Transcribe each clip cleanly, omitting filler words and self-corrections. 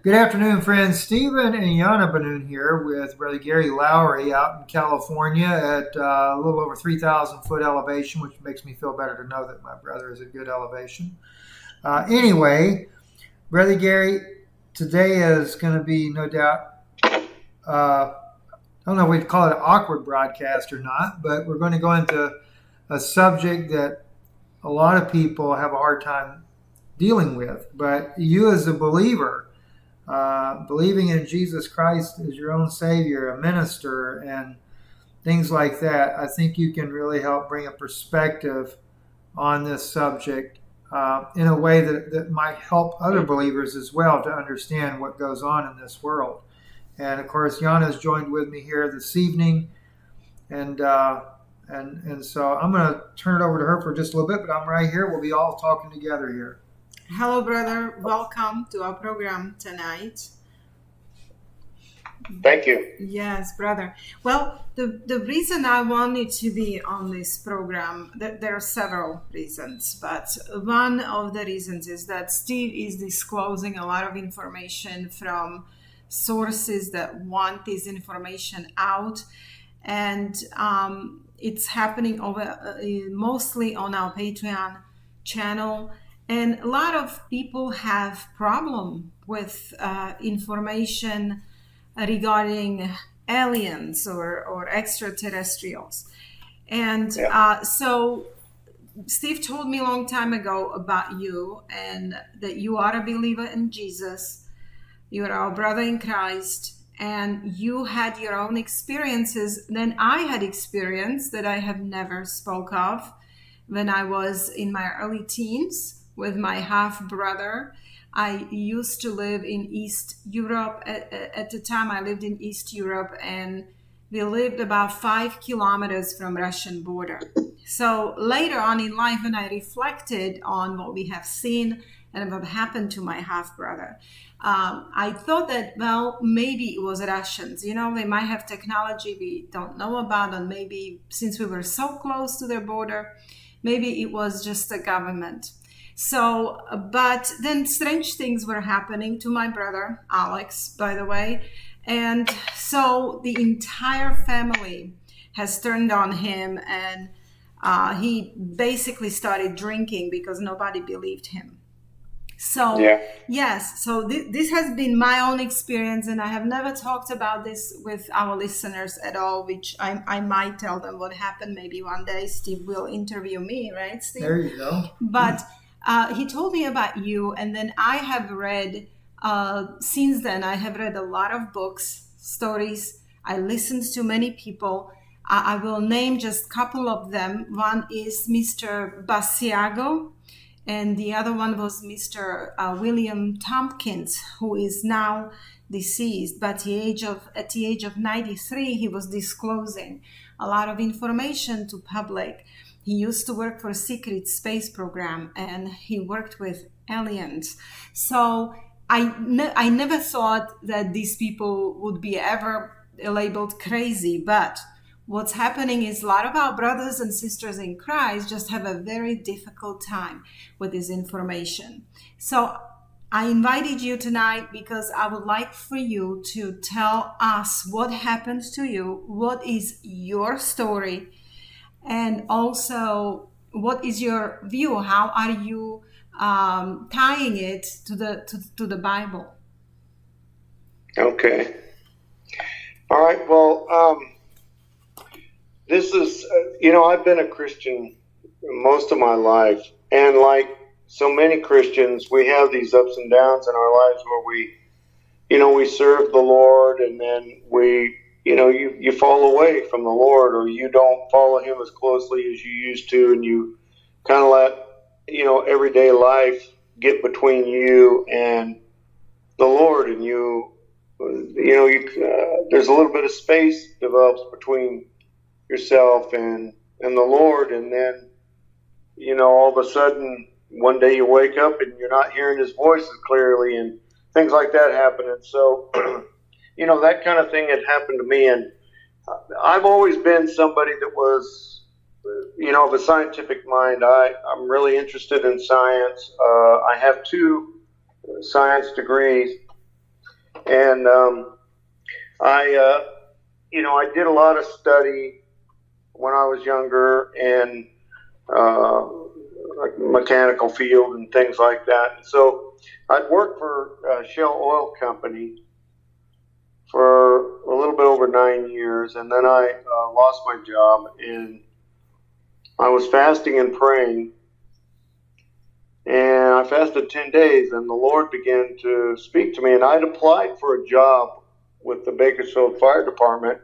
Good afternoon, friends. Stephen and Yana Ben-Nun here with Brother Gary Lowery out in California at a little over 3,000 foot elevation, which makes me feel better to know that my brother is at good elevation. Anyway, Brother Gary, today is going to be no doubt, I don't know if we'd call it an awkward broadcast or not, but we're going to go into a subject that a lot of people have a hard time dealing with. But you as a believer, believing in Jesus Christ as your own Savior, a minister, and things like that, I think you can really help bring a perspective on this subject in a way that might help other believers as well to understand what goes on in this world. And of course, Yana's joined with me here this evening, and so I'm going to turn it over to her for just a little bit, but I'm right here. We'll be all talking together here. Hello, brother. Welcome to our program tonight. Thank you. Yes, brother. Well, the reason I wanted to be on this program, there are several reasons, but one of the reasons is that Steve is disclosing a lot of information from sources that want this information out, and it's happening over mostly on our Patreon channel. And a lot of people have problem with information regarding aliens or extraterrestrials. And so Steve told me a long time ago about you, and that you are a believer in Jesus. You are our brother in Christ, and you had your own experiences. Then I had experience that I have never spoke of when I was in my early teens with my half-brother. I used to live in East Europe. At the time, I lived in East Europe, and we lived about 5 kilometers from Russian border. So later on in life, when I reflected on what we have seen and what happened to my half-brother, I thought that, well, maybe it was Russians. You know, they might have technology we don't know about, and maybe since we were so close to their border, maybe it was just the government. So, but then strange things were happening to my brother, Alex, by the way. And so the entire family has turned on him, and he basically started drinking because nobody believed him. So, yes, so this has been my own experience, and I have never talked about this with our listeners at all, which I might tell them what happened. Maybe one day Steve will interview me, right, Steve? There you go. But he told me about you, and then I have read, since then, I have read a lot of books, stories. I listened to many people. I will name just a couple of them. One is Mr. Basiago, and the other one was Mr. William Tompkins, who is now deceased. But at the age of 93, he was disclosing a lot of information to public. He used to work for a secret space program, and he worked with aliens. So I never thought that these people would be ever labeled crazy. But what's happening is a lot of our brothers and sisters in Christ just have a very difficult time with this information. So I invited you tonight because I would like for you to tell us what happened to you, what is your story, and also, what is your view? How are you tying it to the Bible? Okay. All right. Well, this is, I've been a Christian most of my life. And like so many Christians, we have these ups and downs in our lives where we serve the Lord, and then you fall away from the Lord, or you don't follow him as closely as you used to, and you kind of let, everyday life get between you and the Lord, and there's a little bit of space develops between yourself and the Lord, and then, all of a sudden, one day you wake up and you're not hearing his voice as clearly, and things like that happen. And so, that kind of thing had happened to me. And I've always been somebody that was, of a scientific mind. I'm really interested in science. I have 2 science degrees. And I did a lot of study when I was younger in like mechanical field and things like that. And so I'd worked for Shell Oil Company for a little bit over 9 years, and then I lost my job, and I was fasting and praying, and I fasted 10 days, and the Lord began to speak to me, and I'd applied for a job with the Bakersfield Fire Department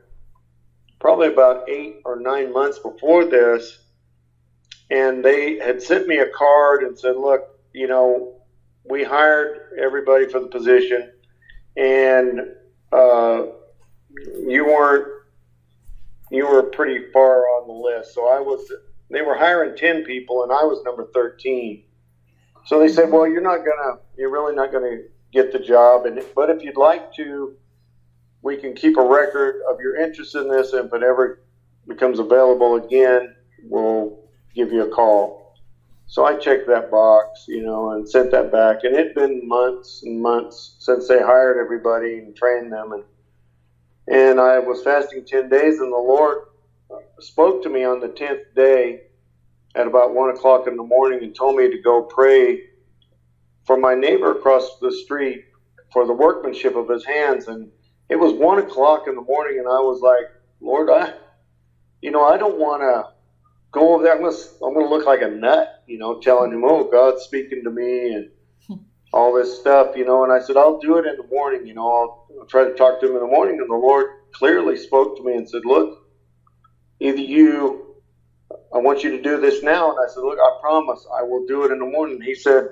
probably about 8 or 9 months before this, and they had sent me a card and said, look, we hired everybody for the position, and you were pretty far on the list. So they were hiring 10 people, and I was number 13. So they said, well, you're really not gonna get the job, but if you'd like to, we can keep a record of your interest in this, and if it ever becomes available again, we'll give you a call. So I checked that box, and sent that back. And it'd been months and months since they hired everybody and trained them. And I was fasting 10 days, and the Lord spoke to me on the 10th day at about 1 o'clock in the morning and told me to go pray for my neighbor across the street for the workmanship of his hands. And it was 1 o'clock in the morning, and I was like, Lord, I don't want to go over there. I'm going to look like a nut, telling him, oh, God's speaking to me and all this stuff, and I said, I'll do it in the morning, I'll try to talk to him in the morning. And the Lord clearly spoke to me and said, look, I want you to do this now. And I said, look, I promise I will do it in the morning. He said,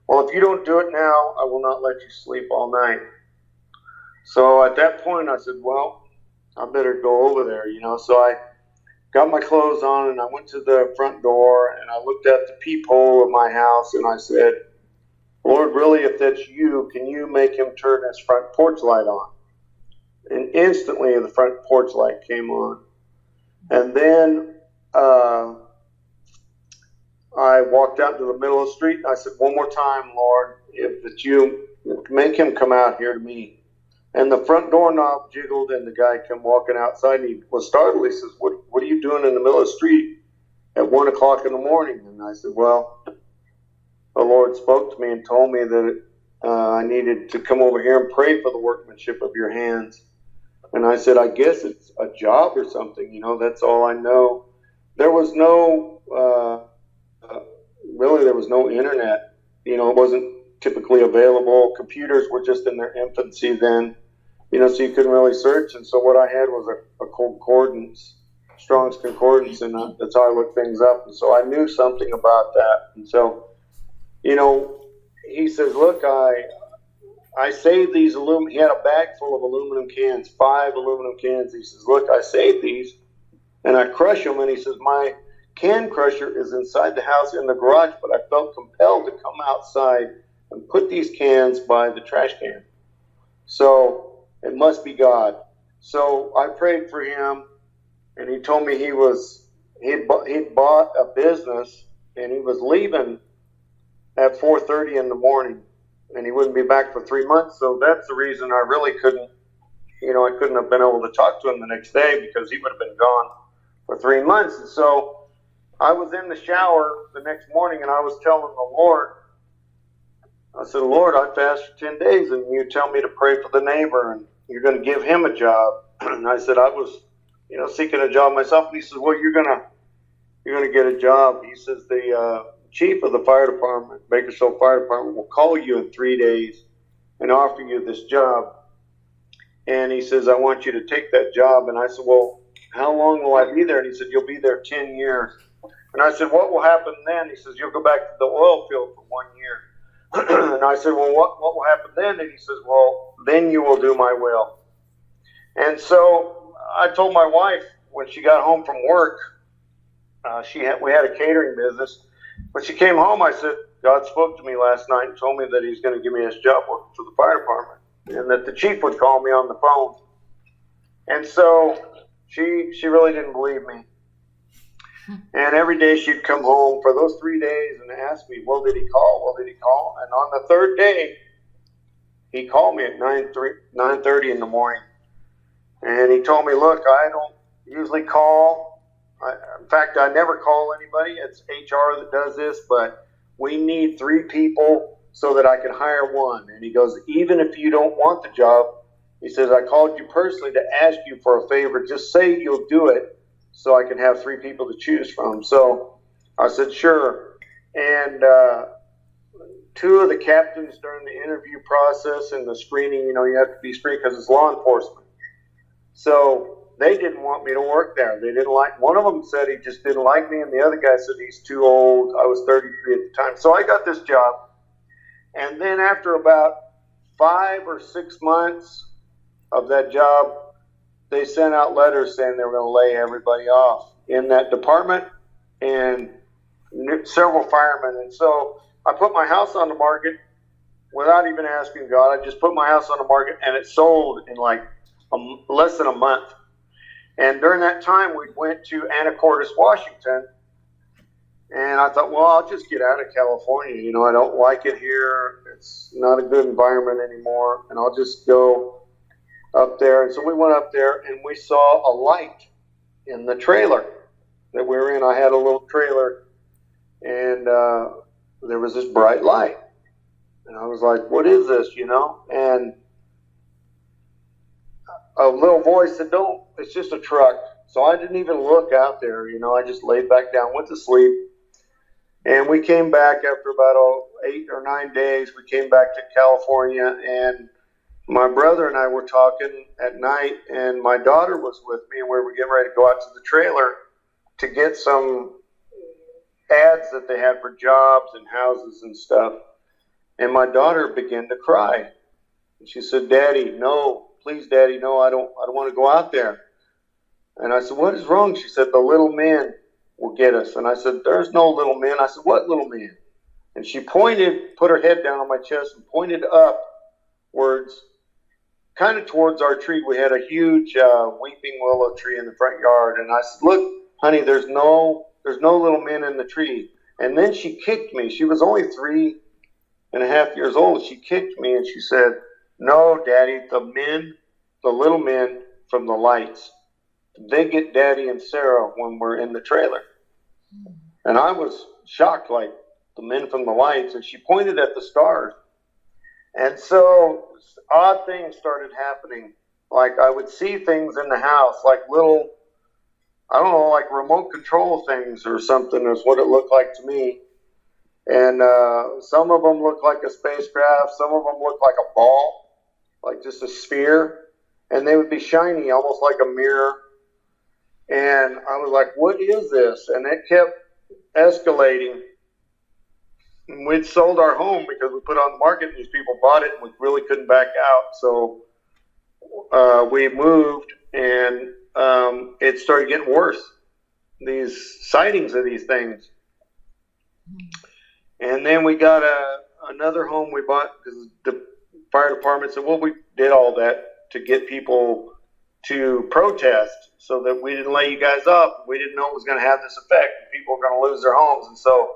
well, if you don't do it now, I will not let you sleep all night. So at that point I said, well, I better go over there, so I got my clothes on, and I went to the front door, and I looked at the peephole of my house, and I said, Lord, really, if that's you, can you make him turn his front porch light on? And instantly the front porch light came on. And then I walked out to the middle of the street, and I said, one more time, Lord, if it's you, make him come out here to me. And the front doorknob jiggled, and the guy came walking outside, and he was startled. He says, what are you doing in the middle of the street at 1 o'clock in the morning? And I said, well, the Lord spoke to me and told me that I needed to come over here and pray for the workmanship of your hands. And I said, I guess it's a job or something, that's all I know. There was no, there was no internet, it wasn't typically available. Computers were just in their infancy then. So you couldn't really search. And so what I had was a concordance, Strong's Concordance, and that's how I looked things up. And so I knew something about that. And so, he says, look, I saved these he had a bag full of aluminum cans, 5 aluminum cans. He says, look, I saved these, and I crush them. And he says, my can crusher is inside the house in the garage, but I felt compelled to come outside and put these cans by the trash can. So it must be God. So I prayed for him, and he told me he'd bought a business, and he was leaving at 4:30 in the morning, and he wouldn't be back for 3 months. So that's the reason I really couldn't, I couldn't have been able to talk to him the next day, because he would have been gone for 3 months. And so I was in the shower the next morning, and I was telling the Lord, I said, Lord, I fasted 10 days, and you tell me to pray for the neighbor, and you're going to give him a job. And I said, I was, seeking a job myself. And he says, well, you're going to get a job. He says, the chief of the fire department, Bakersfield Fire Department, will call you in 3 days and offer you this job. And he says, I want you to take that job. And I said, well, how long will I be there? And he said, you'll be there 10 years. And I said, what will happen then? He says, you'll go back to the oil field for 1 year. And I said, well, what will happen then? And he says, well, then you will do my will. And so I told my wife when she got home from work, we had a catering business. When she came home, I said, God spoke to me last night and told me that he's going to give me this job working for the fire department, and that the chief would call me on the phone. And so she really didn't believe me. And every day she'd come home for those 3 days and ask me, well, did he call? Well, did he call? And on the third day, he called me at 9:30 in the morning, and he told me, look, I don't usually call. In fact, I never call anybody. It's HR that does this, but we need 3 people so that I can hire one. And he goes, even if you don't want the job, he says, I called you personally to ask you for a favor. Just say you'll do it so I can have 3 people to choose from. So I said, sure. And 2 of the captains during the interview process and the screening, you have to be screened because it's law enforcement. So they didn't want me to work there. They didn't like, one of them said he just didn't like me, and the other guy said he's too old. I was 33 at the time. So I got this job. And then after about 5 or 6 months of that job, they sent out letters saying they were going to lay everybody off in that department and several firemen. And so I put my house on the market without even asking God. I just put my house on the market, and it sold in like less than a month. And during that time, we went to Anacortes, Washington. And I thought, well, I'll just get out of California. I don't like it here. It's not a good environment anymore. And I'll just go up there. And so we went up there, and we saw a light in the trailer that we were in. I had a little trailer, and there was this bright light. And I was like, what is this, And a little voice said, don't, it's just a truck. So I didn't even look out there, I just laid back down, went to sleep. And we came back after about 8 or 9 days. We came back to California, and my brother and I were talking at night, and my daughter was with me, and we were getting ready to go out to the trailer to get some ads that they had for jobs and houses and stuff. And my daughter began to cry. And she said, Daddy, no, please, Daddy, no, I don't want to go out there. And I said, what is wrong? She said, the little men will get us. And I said, there's no little men. I said, what little men? And she put her head down on my chest and pointed upwards, kind of towards our tree. We had a huge weeping willow tree in the front yard. And I said, look, honey, there's no little men in the tree. And then she kicked me. She was only 3.5 years old. She kicked me and she said, no, Daddy, the little men from the lights, they get Daddy and Sarah when we're in the trailer. And I was shocked, like, the men from the lights. And she pointed at the stars. And so odd things started happening. Like, I would see things in the house, like little, I don't know, like remote control things or something is what it looked like to me. And some of them looked like a spacecraft. Some of them looked like a ball, like just a sphere. And they would be shiny, almost like a mirror. And I was like, what is this? And it kept escalating. And we'd sold our home because we put it on the market and these people bought it and we really couldn't back out. So we moved and it started getting worse. These sightings of these things. And then we got another home we bought because the fire department said, well, we did all that to get people to protest so that we didn't lay you guys up. We didn't know it was going to have this effect. People were going to lose their homes. And so,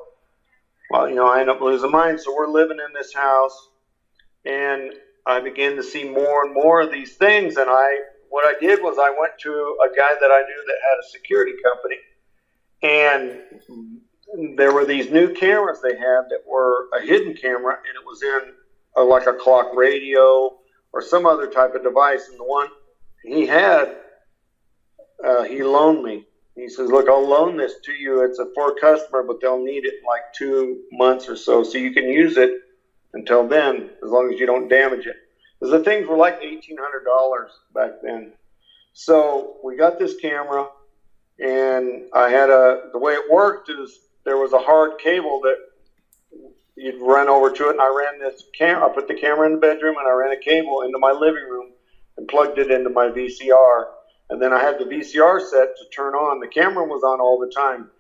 well, I ended up losing mine. So we're living in this house, and I began to see more and more of these things. And what I did was I went to a guy that I knew that had a security company, and there were these new cameras they had that were a hidden camera, and it was in like a clock radio or some other type of device. And the one he had, he loaned me. He says, look, I'll loan this to you. It's for a customer, but they'll need it in like 2 months or so you can use it until then, as long as you don't damage it. Because the things were like $1,800 back then. So we got this camera, and I had the way it worked is there was a hard cable that you'd run over to it, and I ran this camera. I put the camera in the bedroom, and I ran a cable into my living room and plugged it into my VCR. And then I had the VCR set to turn on. The camera was on all the time.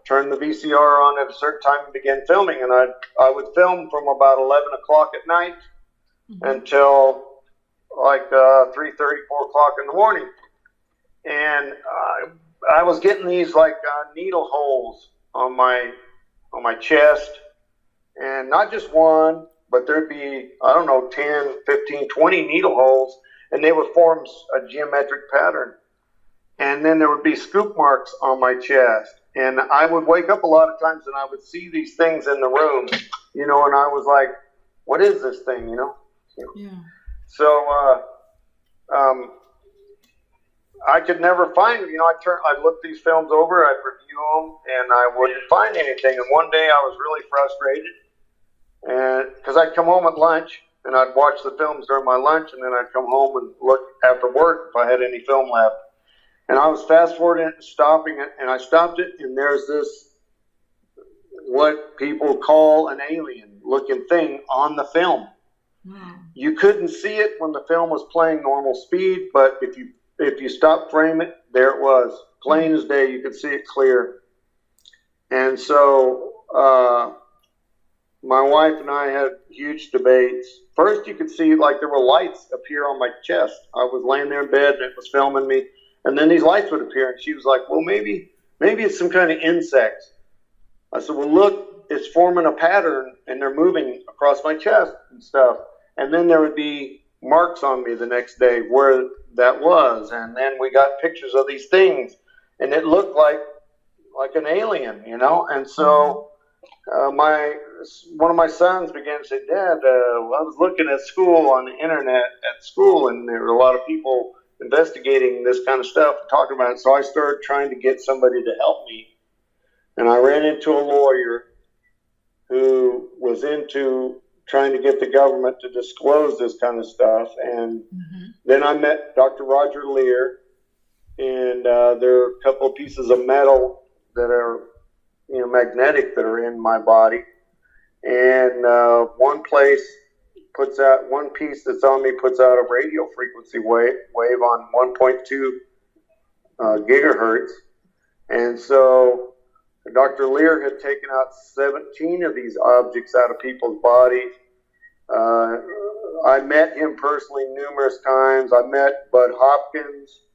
Turn the VCR on at a certain time and begin filming. And I would film from about 11 o'clock at night until like 3:30, 4 o'clock in the morning. And I was getting these like needle holes on my chest. And not just one, but there'd be, I don't know, 10, 15, 20 needle holes, and they would form a geometric pattern. And then there would be scoop marks on my chest. And I would wake up a lot of times and I would see these things in the room, and I was like, what is this thing, Yeah. So I could never find them. I'd look these films over, I'd review them, and I wouldn't find anything. And one day I was really frustrated, and because I'd come home at lunch and I'd watch the films during my lunch, and then I'd come home and look after work if I had any film left. And I was fast forwarding it and stopping it, and I stopped it, and there's this, what people call an alien looking thing on the film. Wow. You couldn't see it when the film was playing normal speed, but if you stop frame it, there it was, plain as day. You could see it clear. And so my wife and I had huge debates. First, you could see like there were lights appear on my chest. I was laying there in bed and it was filming me, and then these lights would appear, and she was like, well, maybe it's some kind of insect. I said, well, look, it's forming a pattern and they're moving across my chest and stuff. And then there would be marks on me the next day where that was. And then we got pictures of these things, and it looked like an alien, And so one of my sons began to say, Dad, I was looking at school on the internet at school, and there were a lot of people investigating this kind of stuff, talking about it. So I started trying to get somebody to help me. And I ran into a lawyer who was into trying to get the government to disclose this kind of stuff. And then I met Dr. Roger Lear, and there are a couple of pieces of metal that are, magnetic, that are in my body. And one piece that's on me puts out a radio frequency wave on 1.2 gigahertz. And so Dr. Lear had taken out 17 of these objects out of people's bodies. I met him personally numerous times. I met Bud Hopkins,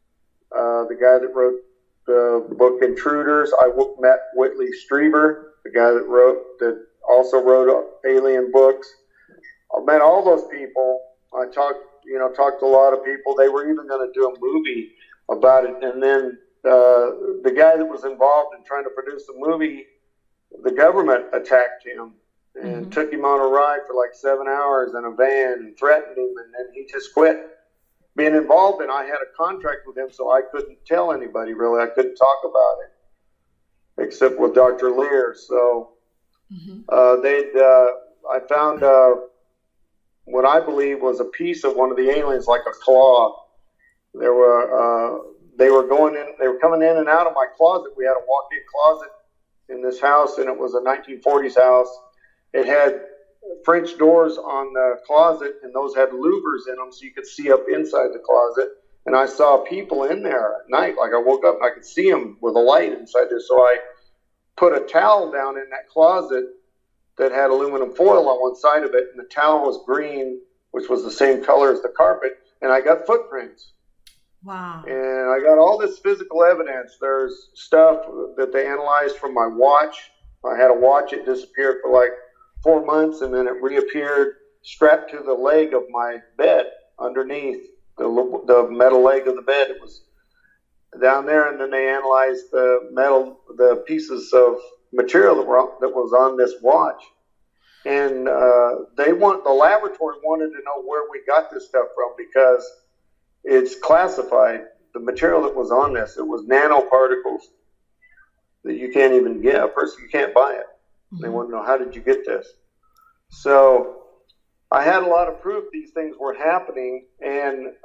the guy that wrote the book Intruders. I met Whitley Strieber, the guy that also wrote alien books. I met all those people. I talked to a lot of people. They were even going to do a movie about it, and then the guy that was involved in trying to produce the movie, the government attacked him and took him on a ride for like 7 hours in a van and threatened him, and then he just quit being involved. And I had a contract with him, so I couldn't tell anybody really. I couldn't talk about it except with Dr. Lear. So I found what I believe was a piece of one of the aliens, like a claw. They were coming in and out of my closet. We had a walk-in closet in this house, and it was a 1940s house. It had French doors on the closet, and those had louvers in them, so you could see up inside the closet. And I saw people in there at night. Like I woke up and I could see them with a light inside there. So I put a towel down in that closet that had aluminum foil on one side of it, and the towel was green, which was the same color as the carpet, and I got footprints. Wow. And I got all this physical evidence. There's stuff that they analyzed from my watch. I had a watch. It disappeared for like 4 months, and then it reappeared strapped to the leg of my bed underneath the metal leg of the bed. It was down there, and then they analyzed the pieces of material that was on this watch. And the laboratory wanted to know where we got this stuff from, because it's classified. The material that was on this, it was nanoparticles that you can't even get. A person, you can't buy it. They want to know, how did you get this? So I had a lot of proof these things were happening, and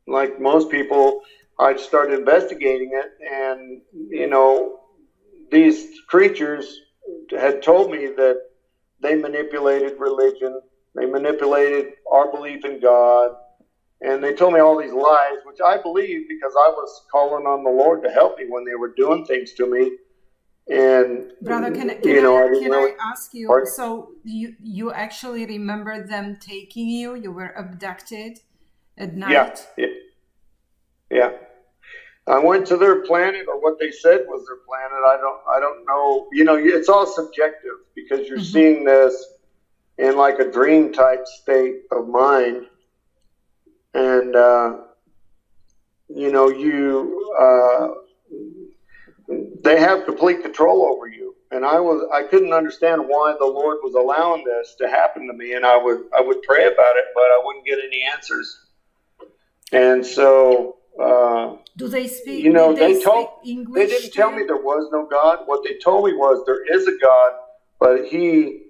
like most people, I started investigating it, and these creatures had told me that they manipulated religion, they manipulated our belief in God, and they told me all these lies, which I believed because I was calling on the Lord to help me when they were doing things to me. And brother, can I ask you? Pardon? So you actually remember them taking you? You were abducted at night. Yeah. I went to their planet, or what they said was their planet. I don't know. You know, it's all subjective because you're seeing this in like a dream type state of mind, and you know, they have complete control over you. And I couldn't understand why the Lord was allowing this to happen to me, and I would pray about it, but I wouldn't get any answers. And so, do they speak? You know, they speak English? They didn't tell me there was no God. What they told me was there is a God, but he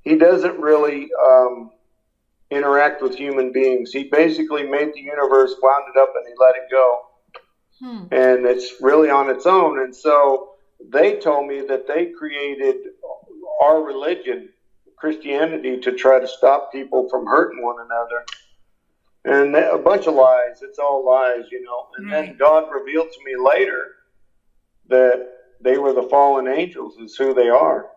doesn't really interact with human beings. He basically made the universe, wound it up, and he let it go. And it's really on its own. And so they told me that they created our religion, Christianity, to try to stop people from hurting one another. And a bunch of lies. It's all lies, you know. And then God revealed to me later that they were the fallen angels, is who they are.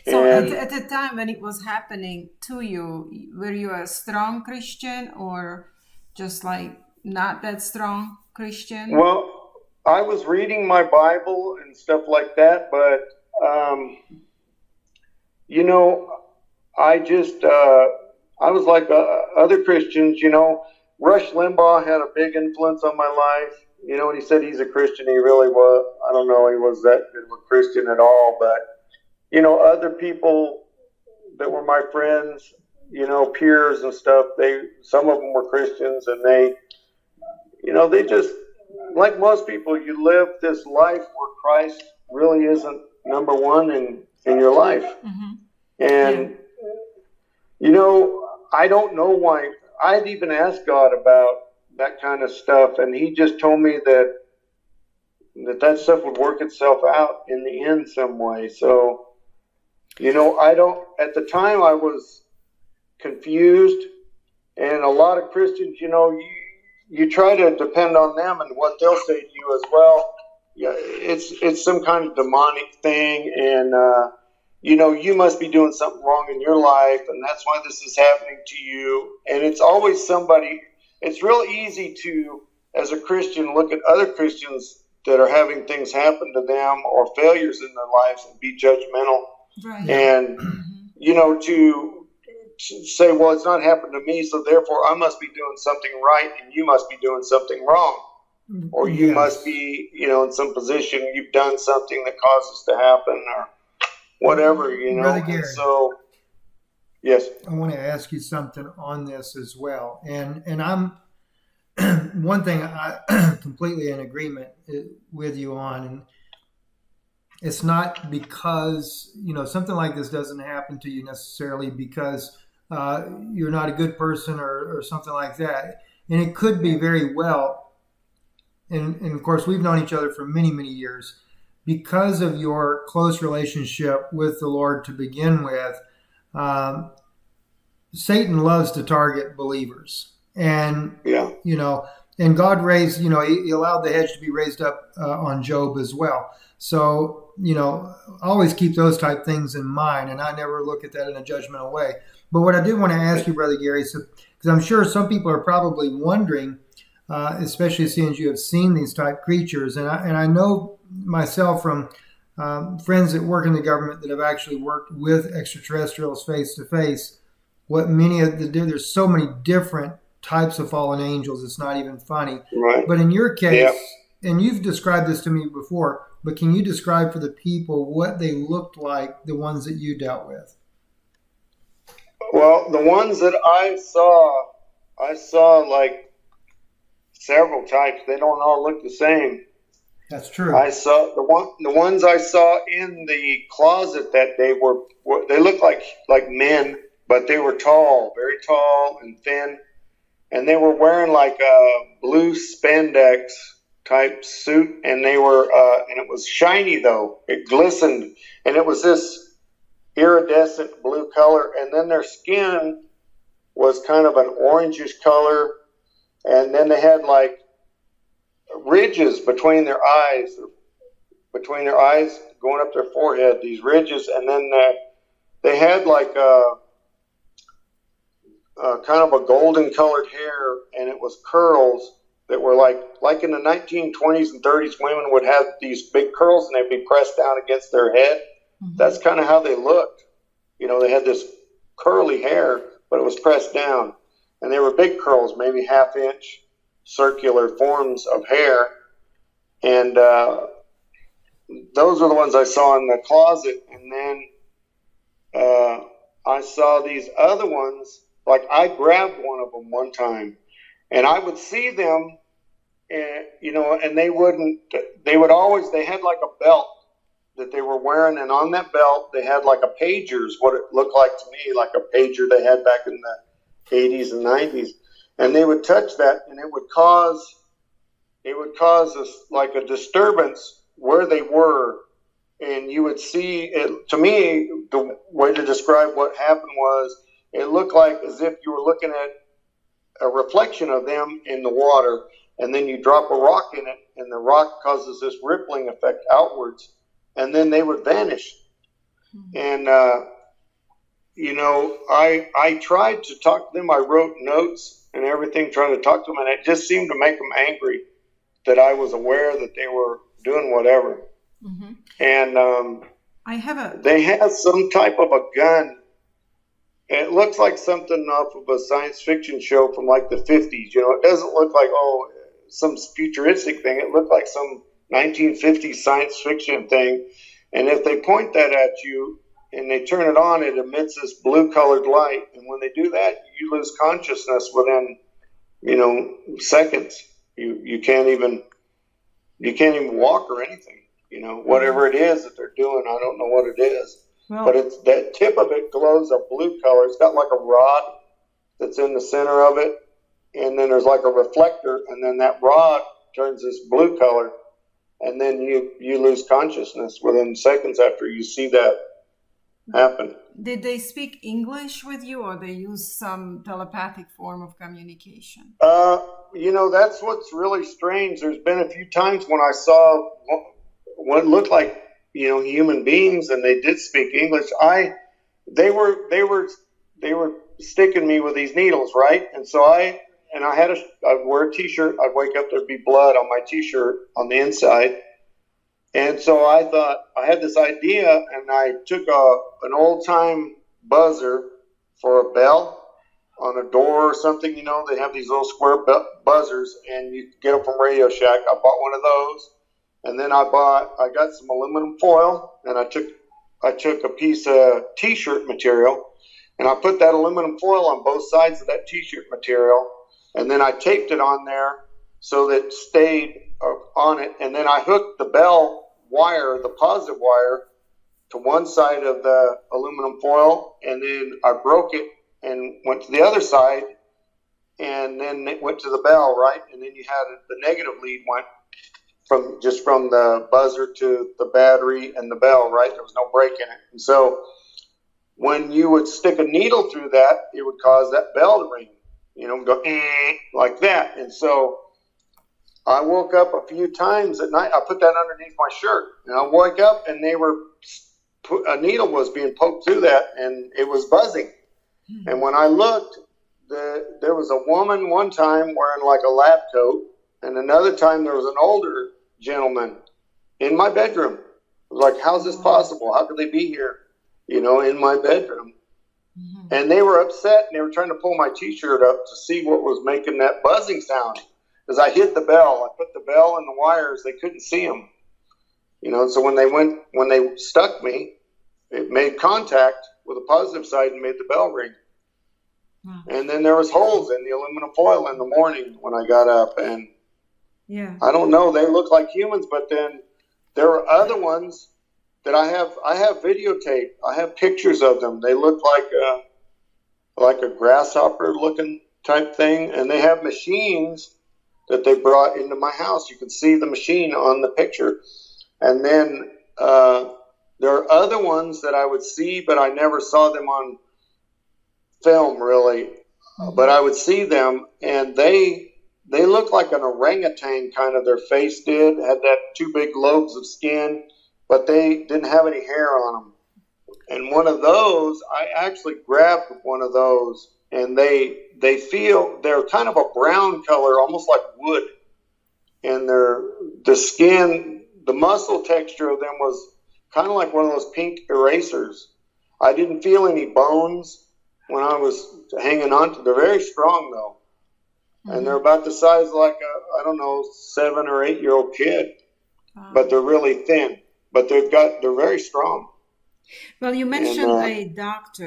So at the time when it was happening to you, were you a strong Christian or just like not that strong Christian? Well, I was reading my Bible and stuff like that, but, you know, I just... I was like other Christians, you know. Rush Limbaugh had a big influence on my life. You know, when he said he's a Christian, he really was. I don't know, he was that good of a Christian at all. But, you know, other people that were my friends, you know, peers and stuff, some of them were Christians, and they, you know, they just, like most people, you live this life where Christ really isn't number one in your life. And, you know, I don't know why. I'd even asked God about that kind of stuff, and he just told me that stuff would work itself out in the end some way. So, you know, at the time I was confused, and a lot of Christians, you know, you try to depend on them and what they'll say to you as well. Yeah, it's some kind of demonic thing, and, you know, you must be doing something wrong in your life, and that's why this is happening to you. And it's always somebody. It's real easy to, as a Christian, look at other Christians that are having things happen to them or failures in their lives and be judgmental. Right. And, you know, to say, well, it's not happened to me, so therefore I must be doing something right and you must be doing something wrong. Or you must be, you know, in some position, you've done something that caused this to happen, or whatever, you know. Brother Gary, so, yes. I want to ask you something on this as well. And I'm one thing I completely in agreement with you on, and it's not because, you know, something like this doesn't happen to you necessarily because you're not a good person or something like that. And it could be very well, and of course we've known each other for many, many years, because of your close relationship with the Lord to begin with. Satan loves to target believers, and you know, and God raised, you know, he allowed the hedge to be raised up on Job as well. So, you know, always keep those type things in mind, and I never look at that in a judgmental way. But what I did want to ask you, Brother Gary, because I'm sure some people are probably wondering, especially seeing as you have seen these type creatures, and I know myself from friends that work in the government that have actually worked with extraterrestrials face to face. What many of there's so many different types of fallen angels. It's not even funny. Right. But in your case, and you've described this to me before, but can you describe for the people what they looked like, the ones that you dealt with? Well, the ones that I saw like several types. They don't all look the same. That's true. I saw the ones I saw in the closet that day were they looked like men, but they were tall, very tall and thin, and they were wearing like a blue spandex type suit, and they were and it was shiny though. It glistened, and it was this iridescent blue color, and then their skin was kind of an orangish color, and then they had like ridges between their eyes going up their forehead, these ridges, and then they had like kind of a golden colored hair, and it was curls, that were like in the 1920s and 30s, women would have these big curls and they'd be pressed down against their head. Mm-hmm. That's kind of how they looked. They had this curly hair, but it was pressed down. And they were big curls, maybe half-inch circular forms of hair. And those are the ones I saw in the closet. And then I saw these other ones. Like, I grabbed one of them one time. And I would see them, and they had like a belt that they were wearing. And on that belt, they had like a pager's, what it looked like to me, like a pager they had back in the 80s and 90s. And they would touch that, and it would cause like a disturbance where they were. And you would see it. To me, the way to describe what happened was it looked like as if you were looking at a reflection of them in the water, and then you drop a rock in it, and the rock causes this rippling effect outwards, and then they would vanish. Mm-hmm. And I tried to talk to them. I wrote notes and everything, trying to talk to them, and it just seemed to make them angry that I was aware that they were doing whatever. Mm-hmm. And they had some type of a gun. It looks like something off of a science fiction show from like the 50s. It doesn't look like, some futuristic thing. It looked like some 1950s science fiction thing. And if they point that at you and they turn it on, it emits this blue-colored light. And when they do that, you lose consciousness within, seconds. You can't even walk or anything. Whatever it is that they're doing, I don't know what it is. Well, but it's that tip of it glows a blue color. It's got like a rod that's in the center of it, and then there's like a reflector, and then that rod turns this blue color, and then you lose consciousness within seconds after you see that happen. Did they speak English with you, or they use some telepathic form of communication? That's what's really strange. There's been a few times when I saw what looked like human beings, and they did speak English. They were sticking me with these needles, right? And so I'd wear a t-shirt. I'd wake up, there'd be blood on my t-shirt on the inside. And so I thought, I had this idea, and I took an old-time buzzer for a bell on a door or something. They have these little square buzzers, and you get them from Radio Shack. I bought one of those. And then I got some aluminum foil, and I took a piece of t-shirt material, and I put that aluminum foil on both sides of that t-shirt material, and then I taped it on there so that it stayed on it, and then I hooked the bell wire, the positive wire, to one side of the aluminum foil, and then I broke it and went to the other side, and then it went to the bell, right? And then you had the negative lead went from the buzzer to the battery and the bell, right? There was no break in it. And so when you would stick a needle through that, it would cause that bell to ring, go like that. And so I woke up a few times at night. I put that underneath my shirt, and I woke up, and a needle was being poked through that, and it was buzzing. Mm-hmm. And when I looked, there was a woman one time wearing like a lab coat, and another time there was an older gentleman in my bedroom. It was like, how's this possible? How could they be here, in my bedroom? Mm-hmm. And they were upset, and they were trying to pull my t-shirt up to see what was making that buzzing sound. As I hit the bell, I put the bell in the wires, they couldn't see them. So when they stuck me, it made contact with the positive side and made the bell ring. Wow. And then there was holes in the aluminum foil in the morning when I got up, and I don't know, they look like humans, but then there are other ones that I have videotape. I have pictures of them. They look like a grasshopper looking type thing, and they have machines that they brought into my house. You can see the machine on the picture. And then there are other ones that I would see, but I never saw them on film really. Mm-hmm. But I would see them, and they looked like an orangutan, kind of, their face did. Had that two big lobes of skin, but they didn't have any hair on them. And one of those, I actually grabbed one of those, and they're kind of a brown color, almost like wood. and the skin, the muscle texture of them was kind of like one of those pink erasers. I didn't feel any bones when I was hanging on to. They're very strong though, and they're about the size of like a, I don't know, 7 or 8 year old kid, but they're really thin. But they're very strong. Well, you mentioned a doctor.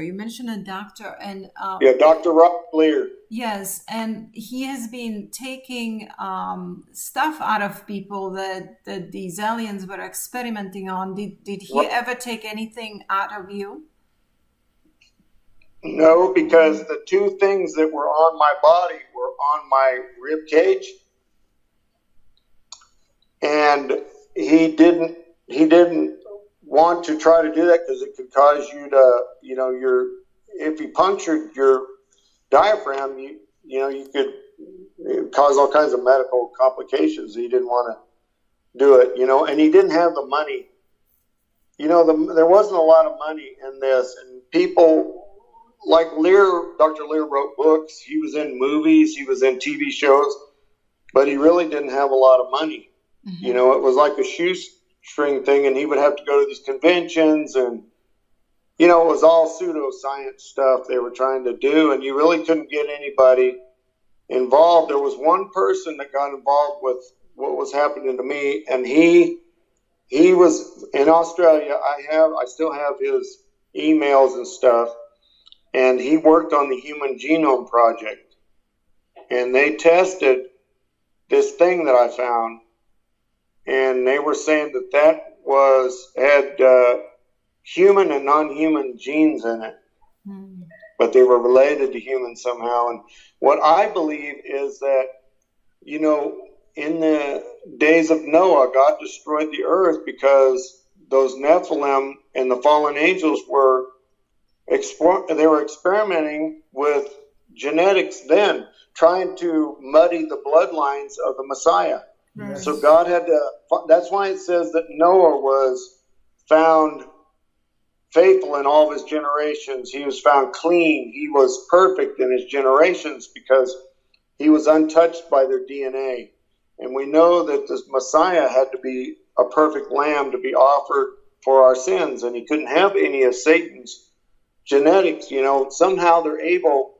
And yeah, Dr. Rob Lear. Yes, and he has been taking stuff out of people that these aliens were experimenting on. Did he ever take anything out of you? No, because the two things that were on my body were on my rib cage, and he didn't want to try to do that because it could cause you to, if he punctured your diaphragm, you could cause all kinds of medical complications. He didn't want to do it, and he didn't have the money. There wasn't a lot of money in this, and people like Lear, Dr. Lear wrote books. He was in movies, he was in TV shows, but he really didn't have a lot of money. It was like a shoestring thing, and he would have to go to these conventions, and it was all pseudoscience stuff they were trying to do, and you really couldn't get anybody involved. There was one person that got involved with what was happening to me, and he was in Australia. I still have his emails and stuff, and he worked on the Human Genome Project, and they tested this thing that I found, and they were saying that had human and non-human genes in it, but they were related to humans somehow. And what I believe is that, in the days of Noah, God destroyed the earth because those Nephilim and the fallen angels were experimenting with genetics then, trying to muddy the bloodlines of the Messiah. Yes. So God had to, that's why it says that Noah was found faithful in all of his generations. He was found clean. He was perfect in his generations because he was untouched by their DNA. And we know that this Messiah had to be a perfect lamb to be offered for our sins, and he couldn't have any of Satan's genetics. Somehow they're able,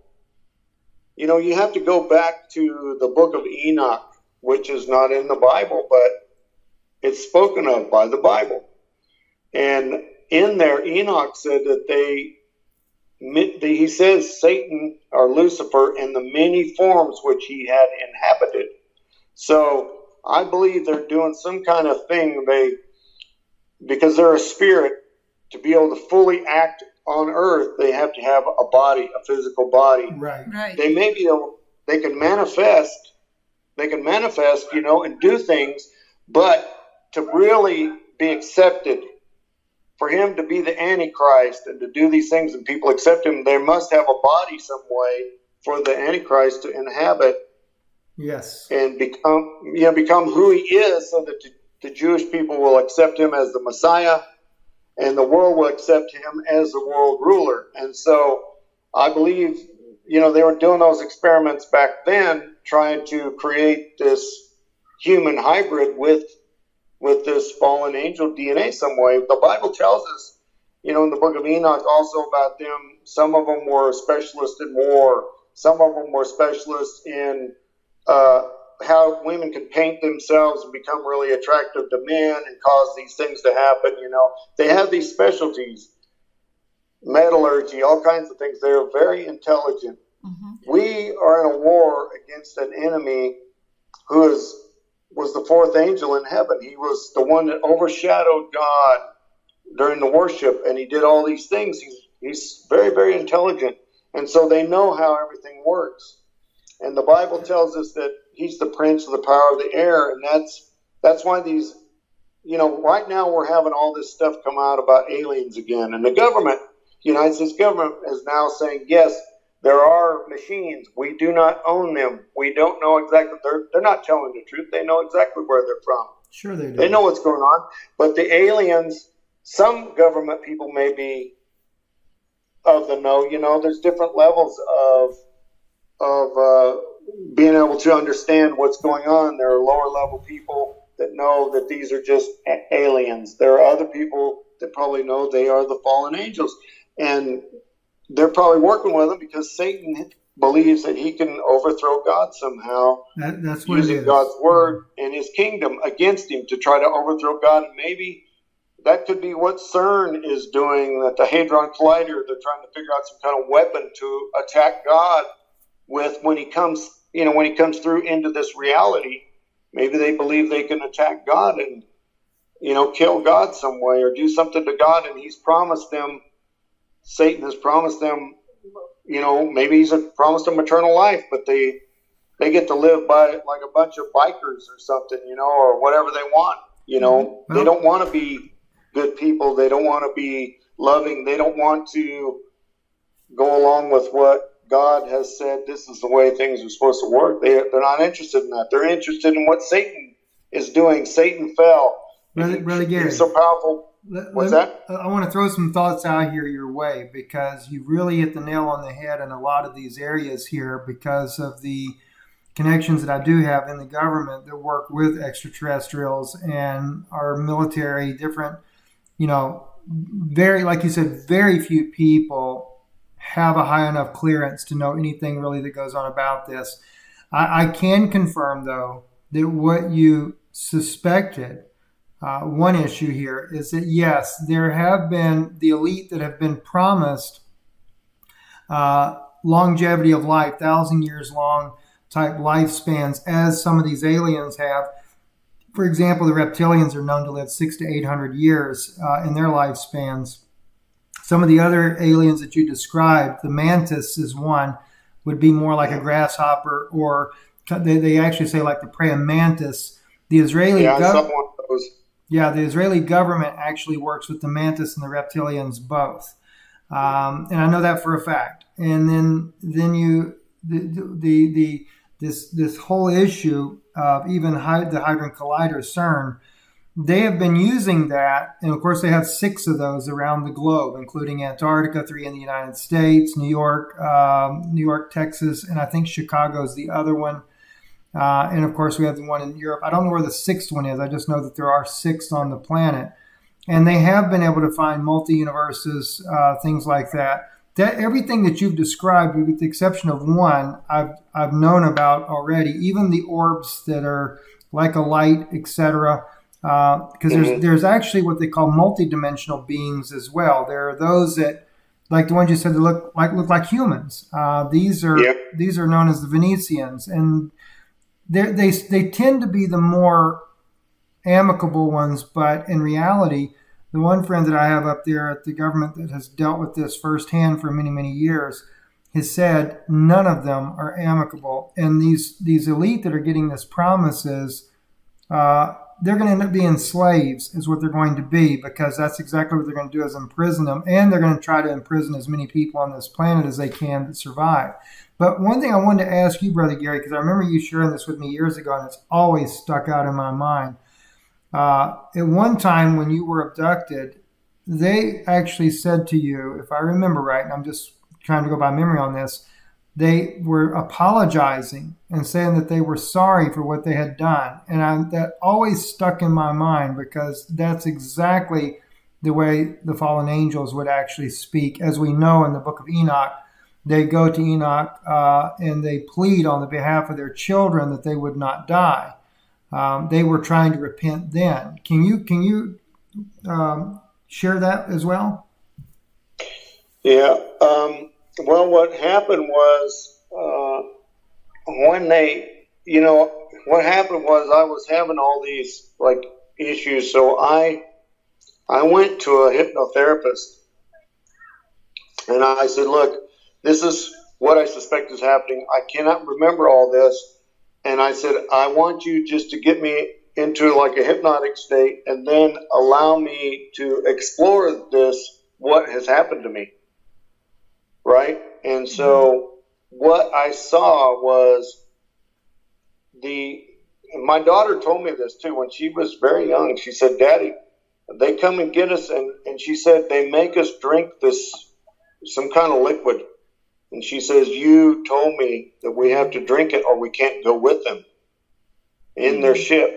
you have to go back to the book of Enoch, which is not in the Bible, but it's spoken of by the Bible. And in there, Enoch said that he says Satan or Lucifer in the many forms which he had inhabited. So I believe they're doing some kind of thing. Because they're a spirit, to be able to fully act on earth, they have to have a body, a physical body. Right. They can manifest, and do things, but to really be accepted, for him to be the Antichrist and to do these things and people accept him, they must have a body some way for the Antichrist to inhabit. Yes. And become who he is, so that the Jewish people will accept him as the Messiah, and the world will accept him as the world ruler. And so I believe, they were doing those experiments back then, trying to create this human hybrid with this fallen angel DNA some way. The Bible tells us, in the book of Enoch also about them. Some of them were specialists in war. Some of them were specialists in how women can paint themselves and become really attractive to men and cause these things to happen. They have these specialties, metallurgy, all kinds of things. They're very intelligent. Mm-hmm. We are in a war against an enemy who was the fourth angel in heaven. He was the one that overshadowed God during the worship, and he did all these things. He's very, very intelligent, and so they know how everything works. And the Bible tells us that he's the prince of the power of the air, and that's why these, right now we're having all this stuff come out about aliens again. And the government, the United States government, is now saying, yes, there are machines. We do not own them. We don't know exactly. They're not telling the truth. They know exactly where they're from. Sure they do. They know what's going on. But the aliens, some government people may be of the know. There's different levels of being able to understand what's going on. There are lower level people that know that these are just aliens. There are other people that probably know they are the fallen angels. And they're probably working with them because Satan believes that he can overthrow God somehow, That's what using it is. God's word and his kingdom against him to try to overthrow God. And maybe that could be what CERN is doing, that the Hadron Collider, they're trying to figure out some kind of weapon to attack God with when he comes, when he comes through into this reality. Maybe they believe they can attack God and, kill God some way or do something to God. And he's promised them, Satan has promised them, maybe he's promised them eternal life, but they get to live by like a bunch of bikers or something, or whatever they want. Well, they don't want to be good people. They don't want to be loving. They don't want to go along with what God has said. This is the way things are supposed to work. They're not interested in that. They're interested in what Satan is doing. Satan fell. Brother Gary, he's so powerful. What's that? I want to throw some thoughts out here your way, because you really hit the nail on the head in a lot of these areas here because of the connections that I do have in the government that work with extraterrestrials and our military, different, very, like you said, very few people have a high enough clearance to know anything really that goes on about this. I can confirm, though, that what you suspected, one issue here is that, yes, there have been the elite that have been promised longevity of life, 1,000 years long type lifespans, as some of these aliens have. For example, the reptilians are known to live 600 to 800 years in their lifespans. Some of the other aliens that you described, the mantis is one, would be more like a grasshopper, or they actually say like the praying mantis. The Israeli the Israeli government actually works with the mantis and the reptilians both, and I know that for a fact. And then this whole issue of even the Hadron Collider, CERN, they have been using that, and of course they have 6 of those around the globe, including Antarctica, 3 in the United States, New York, Texas, and I think Chicago is the other one. And of course we have the one in Europe. I don't know where the 6th one is. I just know that there are 6 on the planet, and they have been able to find multi-universes, things like that. That everything that you've described, with the exception of one, I've known about already. Even the orbs that are like a light, etc. Because there's actually what they call multidimensional beings as well. There are those that, like the ones you said, that look like humans. These are known as the Venetians, and they tend to be the more amicable ones. But in reality, the one friend that I have up there at the government that has dealt with this firsthand for many, many years has said none of them are amicable. And these elite that are getting this promises, they're going to end up being slaves, is what they're going to be, because that's exactly what they're going to do, is imprison them. And they're going to try to imprison as many people on this planet as they can that survive. But one thing I wanted to ask you, Brother Gary, because I remember you sharing this with me years ago, and it's always stuck out in my mind. At one time when you were abducted, they actually said to you, if I remember right, and I'm just trying to go by memory on this, they were apologizing and saying that they were sorry for what they had done. And that always stuck in my mind, because that's exactly the way the fallen angels would actually speak. As we know in the book of Enoch, they go to Enoch and they plead on the behalf of their children that they would not die. They were trying to repent then. Can you share that as well? Yeah. Well, what happened was when what happened was I was having all these issues, so I went to a hypnotherapist, and I said, "Look, this is what I suspect is happening. I cannot remember all this." And I said, I want you just to get me into like a hypnotic state and then allow me to explore what has happened to me. Right? And so what I saw was my daughter told me this too when she was very young. She said, Daddy, they come and get us, and she said they make us drink some kind of liquid. And she says, you told me that we have to drink it or we can't go with them in their ship.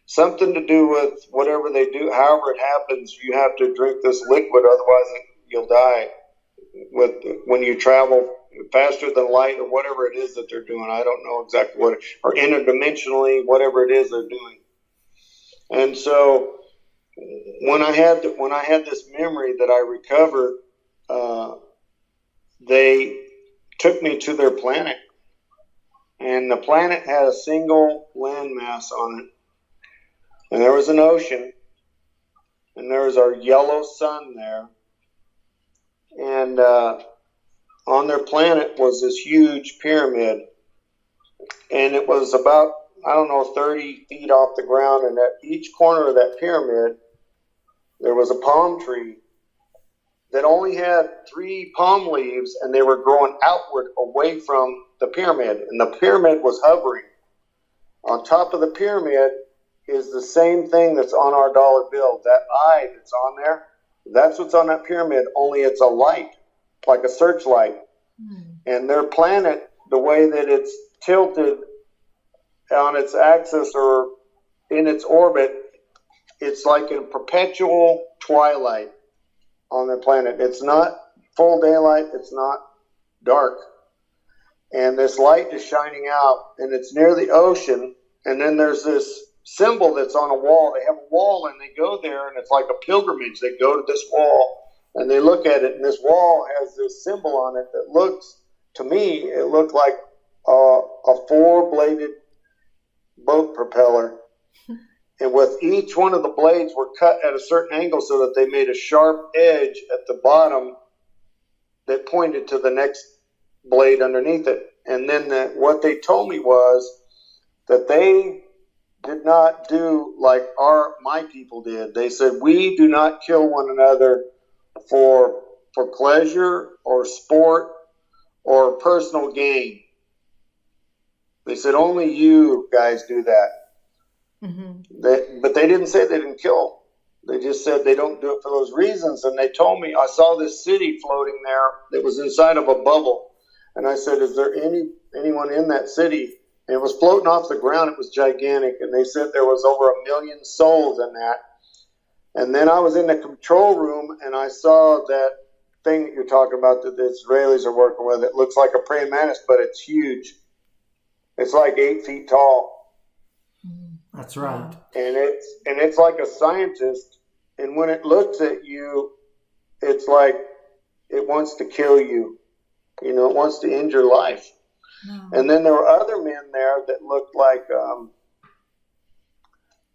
Something to do with whatever they do, however it happens, you have to drink this liquid, otherwise you'll die when you travel faster than light or whatever it is that they're doing. I don't know exactly what, or interdimensionally, whatever it is they're doing. And so when I had this memory that I recovered, they took me to their planet, and the planet had a single landmass on it, and there was an ocean, and there was our yellow sun there, and on their planet was this huge pyramid, and it was about, 30 feet off the ground, and at each corner of that pyramid there was a palm tree that only had 3 palm leaves, and they were growing outward away from the pyramid, and the pyramid was hovering. On top of the pyramid is the same thing that's on our dollar bill. That eye that's on there, that's what's on that pyramid, only it's a light, like a searchlight. And their planet, the way that it's tilted on its axis or in its orbit, it's like a perpetual twilight on the planet. It's not full daylight, it's not dark. And this light is shining out, and it's near the ocean, and then there's this symbol that's on a wall. They have a wall, and they go there, and it's like a pilgrimage. They go to this wall, and they look at it, and this wall has this symbol on it that looks, to me, it looked like a 4-bladed boat propeller. And with each one of the blades were cut at a certain angle so that they made a sharp edge at the bottom that pointed to the next blade underneath it. And then what they told me was that they did not do like my people did. They said, we do not kill one another for pleasure or sport or personal gain. They said, only you guys do that. But they didn't say they didn't kill. They just said they don't do it for those reasons. And they told me, I saw this city floating there that was inside of a bubble. And I said, is there anyone in that city? And it was floating off the ground. It was gigantic. And they said there was over 1 million souls in that. And then I was in the control room, and I saw that thing that you're talking about that the Israelis are working with. It looks like a praying mantis, but it's huge. It's like 8 feet tall. That's right. And it's like a scientist, and when it looks at you, it's like it wants to kill you. It wants to end your life. No. And then there were other men there that looked like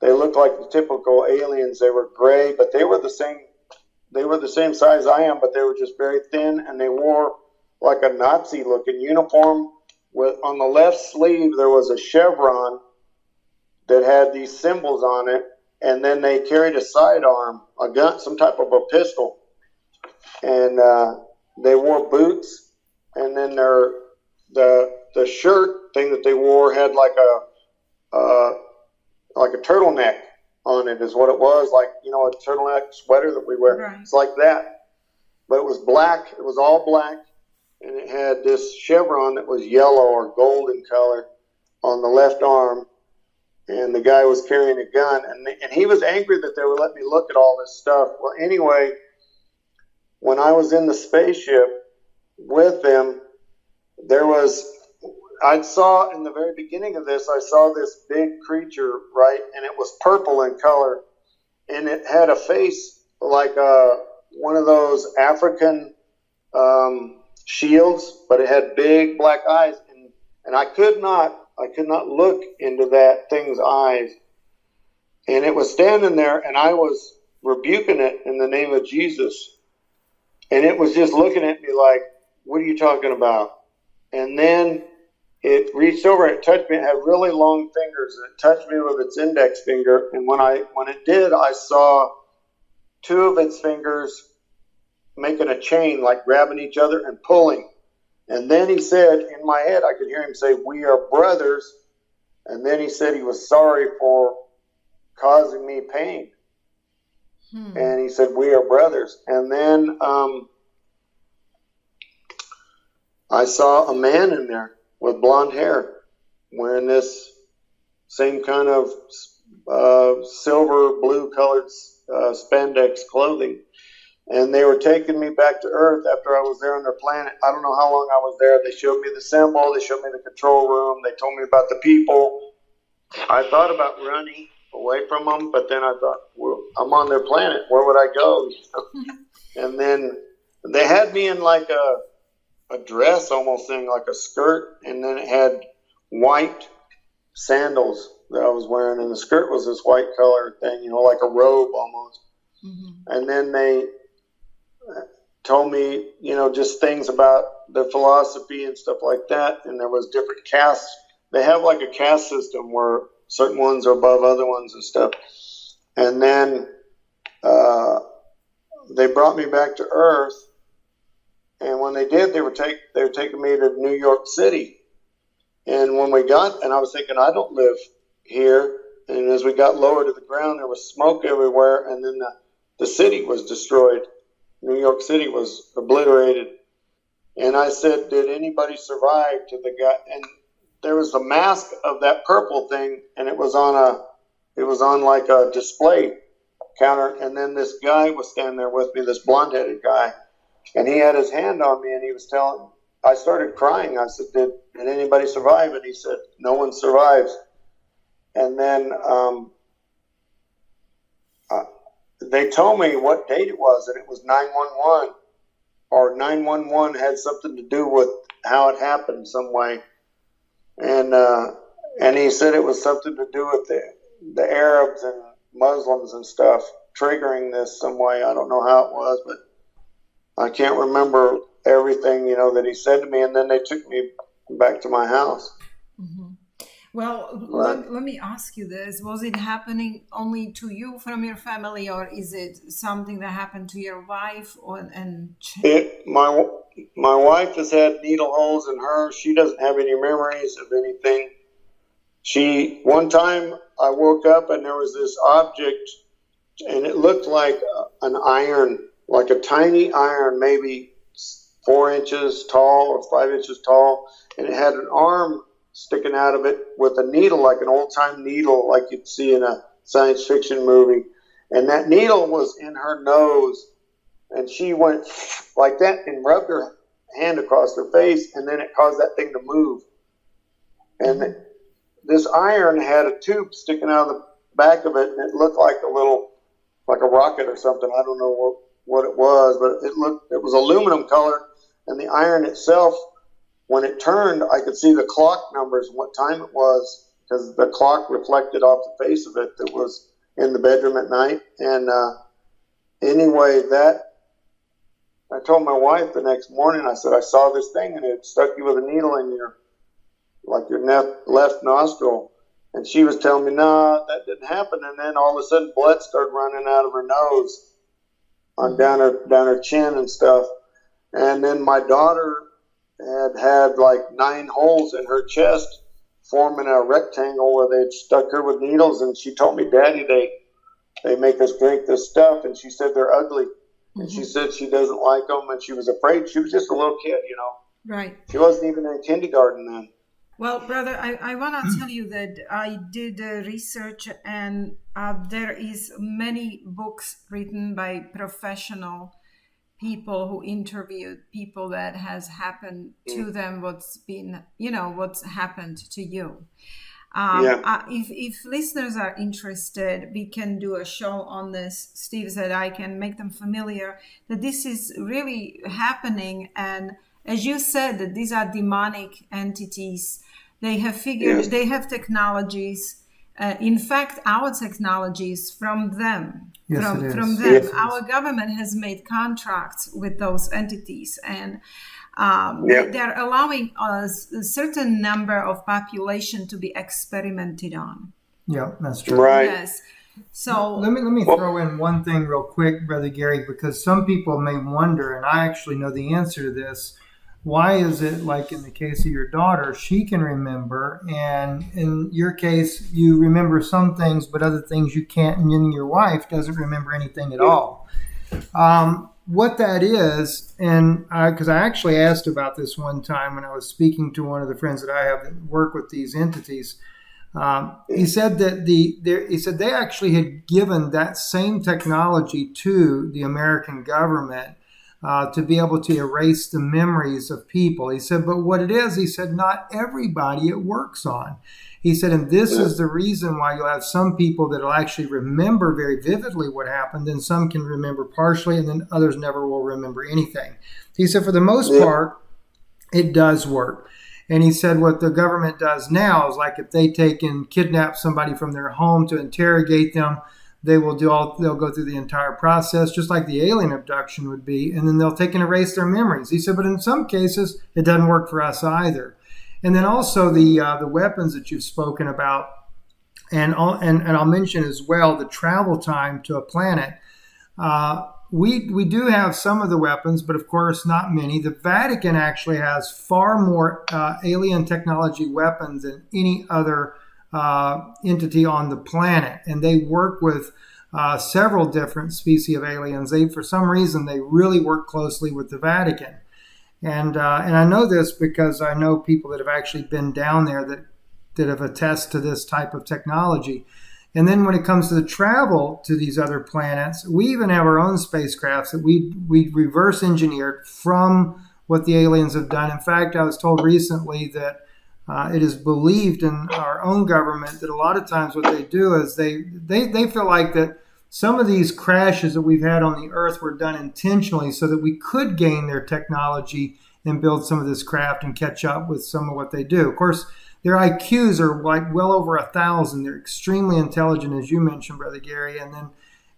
the typical aliens. They were gray, but they were the same size I am, but they were just very thin, and they wore like a Nazi-looking uniform. On the left sleeve there was a chevron that had these symbols on it, and then they carried a sidearm, a gun, some type of a pistol, and they wore boots, and then the shirt thing that they wore had like a turtleneck on it, is what it was, like a turtleneck sweater that we wear. Right. It's like that, but it was black. It was all black, and it had this chevron that was yellow or golden color on the left arm. And the guy was carrying a gun, and he was angry that they were letting me look at all this stuff. Well, anyway, when I was in the spaceship with them, I saw in the very beginning of this, I saw this big creature, right? And it was purple in color, and it had a face like one of those African shields, but it had big black eyes, and I could not look into that thing's eyes. And it was standing there, and I was rebuking it in the name of Jesus. And it was just looking at me like, what are you talking about? And then it reached over, it touched me. It had really long fingers. It touched me with its index finger. And when it did, I saw 2 of its fingers making a chain, like grabbing each other and pulling. And then he said, in my head, I could hear him say, we are brothers. And then he said he was sorry for causing me pain. And he said, we are brothers. And then I saw a man in there with blonde hair wearing this same kind of silver blue colored spandex clothing. And they were taking me back to Earth after I was there on their planet. I don't know how long I was there. They showed me the symbol. They showed me the control room. They told me about the people. I thought about running away from them, but then I thought, well, I'm on their planet. Where would I go? And then they had me in like a dress almost thing, like a skirt, and then it had white sandals that I was wearing, and the skirt was this white color thing, like a robe almost. Mm-hmm. And then they told me, just things about their philosophy and stuff like that. And there was different castes. They have like a caste system where certain ones are above other ones and stuff. And then they brought me back to Earth. And when they did, they were taking me to New York City. And when we got, and I was thinking, I don't live here. And as we got lower to the ground, there was smoke everywhere. And then the city was destroyed. New York City was obliterated. And I said, did anybody survive to the guy? And there was a mask of that purple thing, and it was on like a display counter. And then this guy was standing there with me, this blonde-headed guy, and he had his hand on me, and he was I started crying. I said, did anybody survive? And he said, no one survives. And then they told me what date it was, and it was 911, or 911 had something to do with how it happened some way. And he said it was something to do with the Arabs and Muslims and stuff triggering this some way. I don't know how it was, but I can't remember everything, that he said to me. And then they took me back to my house. Mm-hmm. Well, let me ask you this. Was it happening only to you from your family, or is it something that happened to your wife? My wife has had needle holes in her. She doesn't have any memories of anything. One time I woke up and there was this object, and it looked like an iron, like a tiny iron, maybe 4 inches tall or 5 inches tall, and it had an arm sticking out of it with a needle, like an old-time needle like you'd see in a science fiction movie. And that needle was in her nose, and she went like that and rubbed her hand across her face, and then it caused that thing to move. And this iron had a tube sticking out of the back of it, and it looked like a rocket or something. I don't know what it was, but it was aluminum colored, and the iron itself, when it turned, I could see the clock numbers and what time it was, because the clock reflected off the face of it that was in the bedroom at night. And anyway, I told my wife the next morning, I said, I saw this thing, and it stuck you with a needle in your left nostril. And she was telling me, no, that didn't happen. And then all of a sudden, blood started running out of her nose, down her chin and stuff. And then my daughter had like 9 holes in her chest, forming a rectangle where they'd stuck her with needles. And she told me, Daddy, they make us drink this stuff. And she said they're ugly. Mm-hmm. And she said she doesn't like them, and she was afraid. She was just a little kid, Right. She wasn't even in kindergarten then. Well, brother, I want to tell you that I did research, and there is many books written by professional people who interviewed people that has happened to them, what's happened to you. If listeners are interested, we can do a show on this. Steve said I can make them familiar that this is really happening. And as you said, that these are demonic entities. They have they have technologies. In fact, our technology is from them. Yes, from them. Yes. Our government has made contracts with those entities, and they're allowing us a certain number of population to be experimented on. Yeah, that's true. Right. Yes. So let me throw in one thing real quick, Brother Gary, because some people may wonder, and I actually know the answer to this. Why is it like in the case of your daughter, she can remember, and in your case, you remember some things, but other things you can't, and then your wife doesn't remember anything at all? what that is, and because I actually asked about this one time when I was speaking to one of the friends that I have that work with these entities. He said that he said they actually had given that same technology to the American government to be able to erase the memories of people. He said, but what it is, he said, not everybody it works on. He said, and this is the reason why you'll have some people that will actually remember very vividly what happened, and some can remember partially, and then others never will remember anything. He said, for the most part, it does work. And he said what the government does now is like if they take and kidnap somebody from their home to interrogate them, they'll go through the entire process, just like the alien abduction would be, and then they'll take and erase their memories. He said, but in some cases, it doesn't work for us either. And then also the weapons that you've spoken about, and I'll mention as well the travel time to a planet. We do have some of the weapons, but of course not many. The Vatican actually has far more alien technology weapons than any other entity on the planet, and they work with several different species of aliens. For some reason, they really work closely with the Vatican. And I know this because I know people that have actually been down there that have attested to this type of technology. And then when it comes to the travel to these other planets, we even have our own spacecrafts that we reverse engineered from what the aliens have done. In fact, I was told recently that it is believed in our own government that a lot of times what they do is they feel like that some of these crashes that we've had on the Earth were done intentionally so that we could gain their technology and build some of this craft and catch up with some of what they do. Of course, their IQs are like well over 1,000. They're extremely intelligent, as you mentioned, Brother Gary.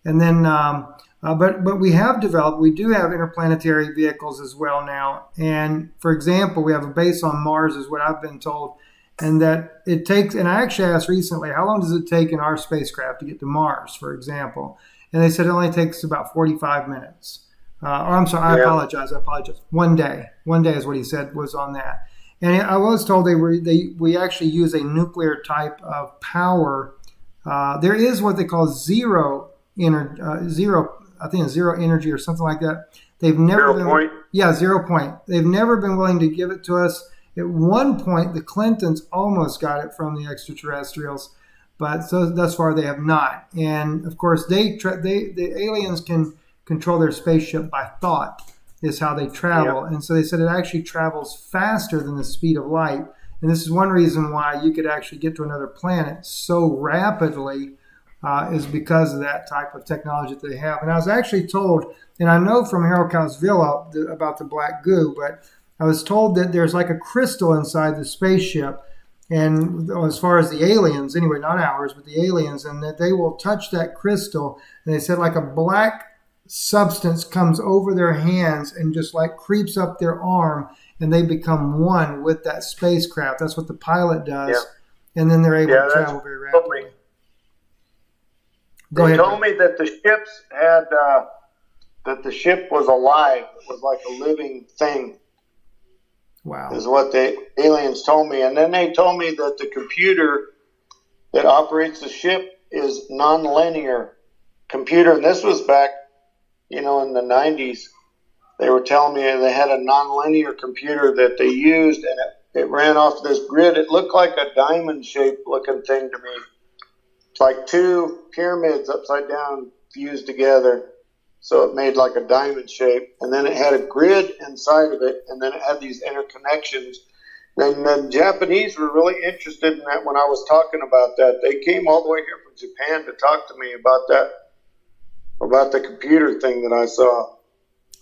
But we do have interplanetary vehicles as well now. And for example, we have a base on Mars, is what I've been told. And that it takes, and I actually asked recently, how long does it take in our spacecraft to get to Mars, for example? And they said it only takes about 45 minutes. I'm sorry, I apologize. 1 day. 1 day is what he said was on that. And I was told we actually use a nuclear type of power. There is what they call zero energy or something like that. They've never 0 point. Yeah, 0 point. They've never been willing to give it to us. At one point, the Clintons almost got it from the extraterrestrials, but so thus far they have not. And of course, the aliens can control their spaceship by thought, is how they travel. Yep. And so they said it actually travels faster than the speed of light. And this is one reason why you could actually get to another planet so rapidly, is because of that type of technology that they have. And I was actually told, and I know from Harold Kausvilla about the black goo, but I was told that there's like a crystal inside the spaceship, and as far as the aliens, anyway, not ours, but the aliens, and that they will touch that crystal, and they said like a black substance comes over their hands and just like creeps up their arm, and they become one with that spacecraft. That's what the pilot does, and then they're able to travel very rapidly. Go ahead. They told me that the ships had that the ship was alive. It was like a living thing. Wow. Is what the aliens told me. And then they told me that the computer that operates the ship is nonlinear computer. And this was back, in the 90s. They were telling me they had a nonlinear computer that they used, and it ran off this grid. It looked like a diamond-shaped looking thing to me. It's like two pyramids upside down fused together. So it made like a diamond shape, and then it had a grid inside of it, and then it had these interconnections. And the Japanese were really interested in that when I was talking about that. They came all the way here from Japan to talk to me about that, about the computer thing that I saw.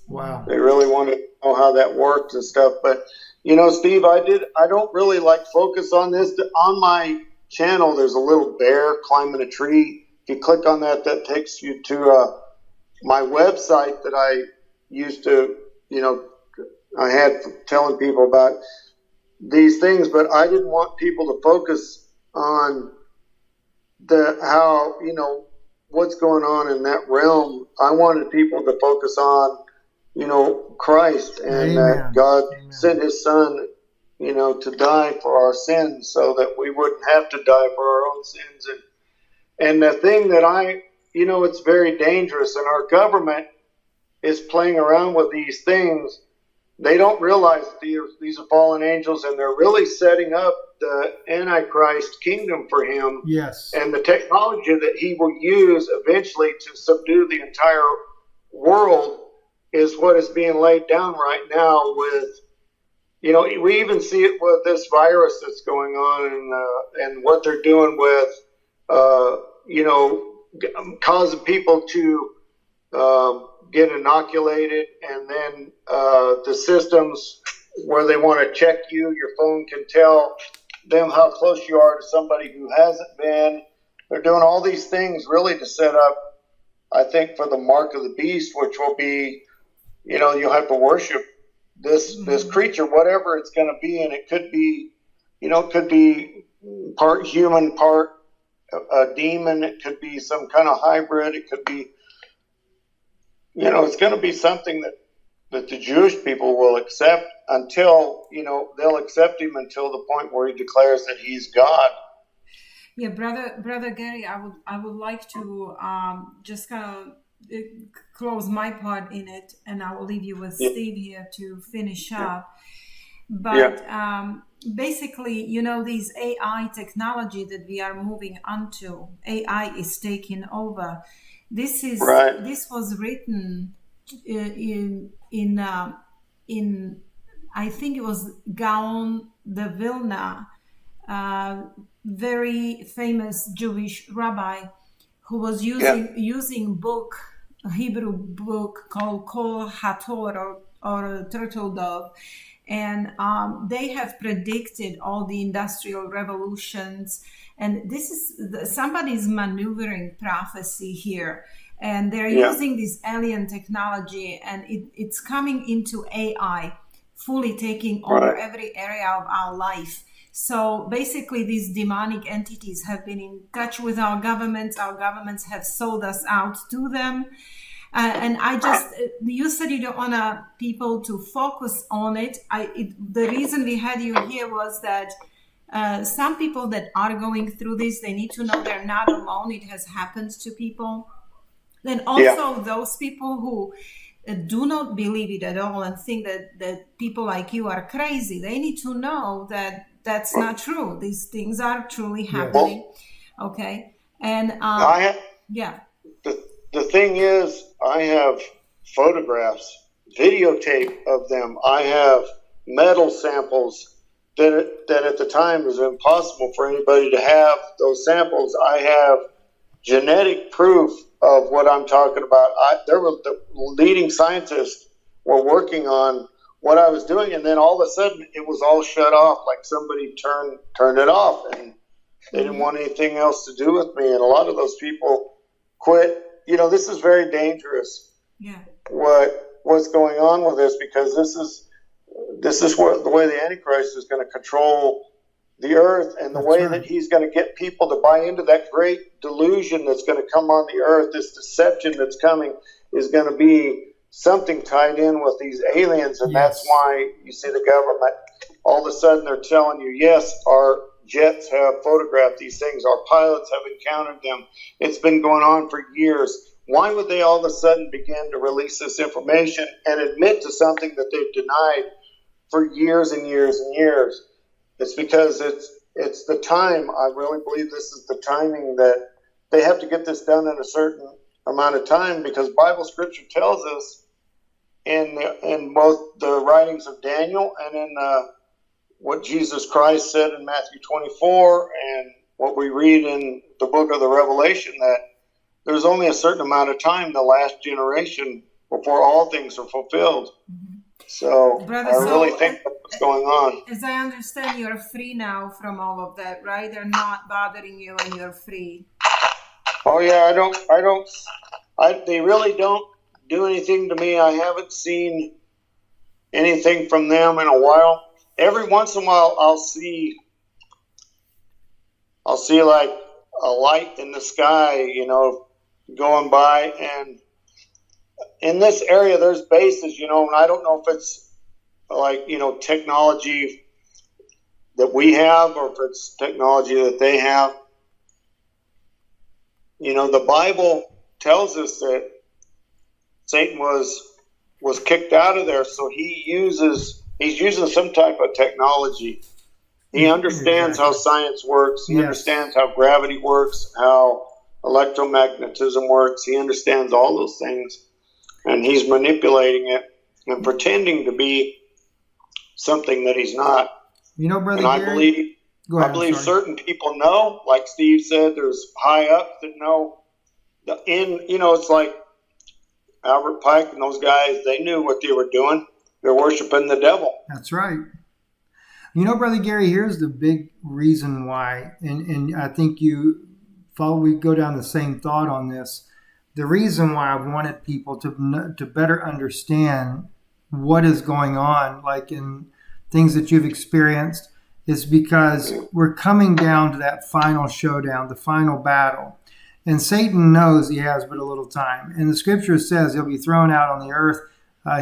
Wow. They really wanted to know how that worked and stuff. But, Steve, I don't really focus on this. On my channel, there's a little bear climbing a tree. If you click on that, that takes you to my website that I used to, I had telling people about these things, but I didn't want people to focus on how what's going on in that realm. I wanted people to focus on, Christ, and that God sent his son, to die for our sins so that we wouldn't have to die for our own sins. And the thing that it's very dangerous, and our government is playing around with these things, they don't realize these are fallen angels, and they're really setting up the Antichrist kingdom for him. Yes. And the technology that he will use eventually to subdue the entire world is what is being laid down right now with, we even see it with this virus that's going on, and what they're doing with, causing people to get inoculated, and then the systems where they want to check you, your phone can tell them how close you are to somebody who hasn't been. They're doing all these things really to set up, I think, for the mark of the beast, which will be, you'll have to worship this creature, whatever it's going to be, and it could be, part human, part a demon. It could be some kind of hybrid. It could be, it's going to be something that the Jewish people will accept until, they'll accept him until the point where he declares that he's God. Yeah, brother Gary, I would like to just kind of close my part in it, and I will leave you with Steve here to finish up. But basically, these AI technology that we are moving onto, AI is taking over. This was written in I think it was Gaon de Vilna, very famous Jewish rabbi, who was using a Hebrew book called Kol HaTorah or Turtle Dove, and they have predicted all the industrial revolutions. And this is somebody's maneuvering prophecy here, and they're using this alien technology, and it's coming into AI, fully taking over every area of our life. So basically, these demonic entities have been in touch with our governments. Our governments have sold us out to them. And you said you don't want people to focus on it. The reason we had you here was that some people that are going through this, they need to know they're not alone. It has happened to people. Then also those people who do not believe it at all and think that people like you are crazy, they need to know that that's not true. These things are truly happening. Okay. And the thing is, I have photographs, videotape of them. I have metal samples that at the time was impossible for anybody to have those samples. I have genetic proof of what I'm talking about. The leading scientists were working on what I was doing, and then all of a sudden it was all shut off, like somebody turned it off, and they didn't want anything else to do with me. And a lot of those people quit. This is very dangerous. Yeah. What's going on with this, because this is the way the Antichrist is going to control the earth, and the way that he's going to get people to buy into that great delusion that's going to come on the earth. This deception that's coming is going to be something tied in with these aliens, and that's why you see the government all of a sudden they're telling you, yes, our jets have photographed these things, our pilots have encountered them, it's been going on for years. Why would they all of a sudden begin to release this information and admit to something that they've denied for years and years and years? It's because it's the time. I really believe this is the timing that they have to get this done in a certain amount of time, because Bible scripture tells us in both the writings of Daniel and in what Jesus Christ said in Matthew 24 and what we read in the book of the Revelation, that there's only a certain amount of time, the last generation, before all things are fulfilled. Mm-hmm. So Brother, I really think that's what's going on. As I understand, you're free now from all of that, right? They're not bothering you and you're free. Oh yeah, they really don't do anything to me. I haven't seen anything from them in a while. Every once in a while I'll see like a light in the sky, going by, and in this area there's bases, and I don't know if it's like, technology that we have or if it's technology that they have. The Bible tells us that Satan was was kicked out of there. So he's using some type of technology. He understands how science works. He understands how gravity works, how electromagnetism works. He understands all those things, and he's manipulating it and pretending to be something that he's not. You know, Brother and Gary, I believe certain people know, like Steve said, there's high ups that know. It's like Albert Pike and those guys, they knew what they were doing. They're worshiping the devil. That's right. You know, Brother Gary, here's the big reason why, and I think we go down the same thought on this. The reason why I wanted people to better understand what is going on, like in things that you've experienced, is because we're coming down to that final showdown, the final battle. And Satan knows he has but a little time. And the scripture says he'll be thrown out on the earth.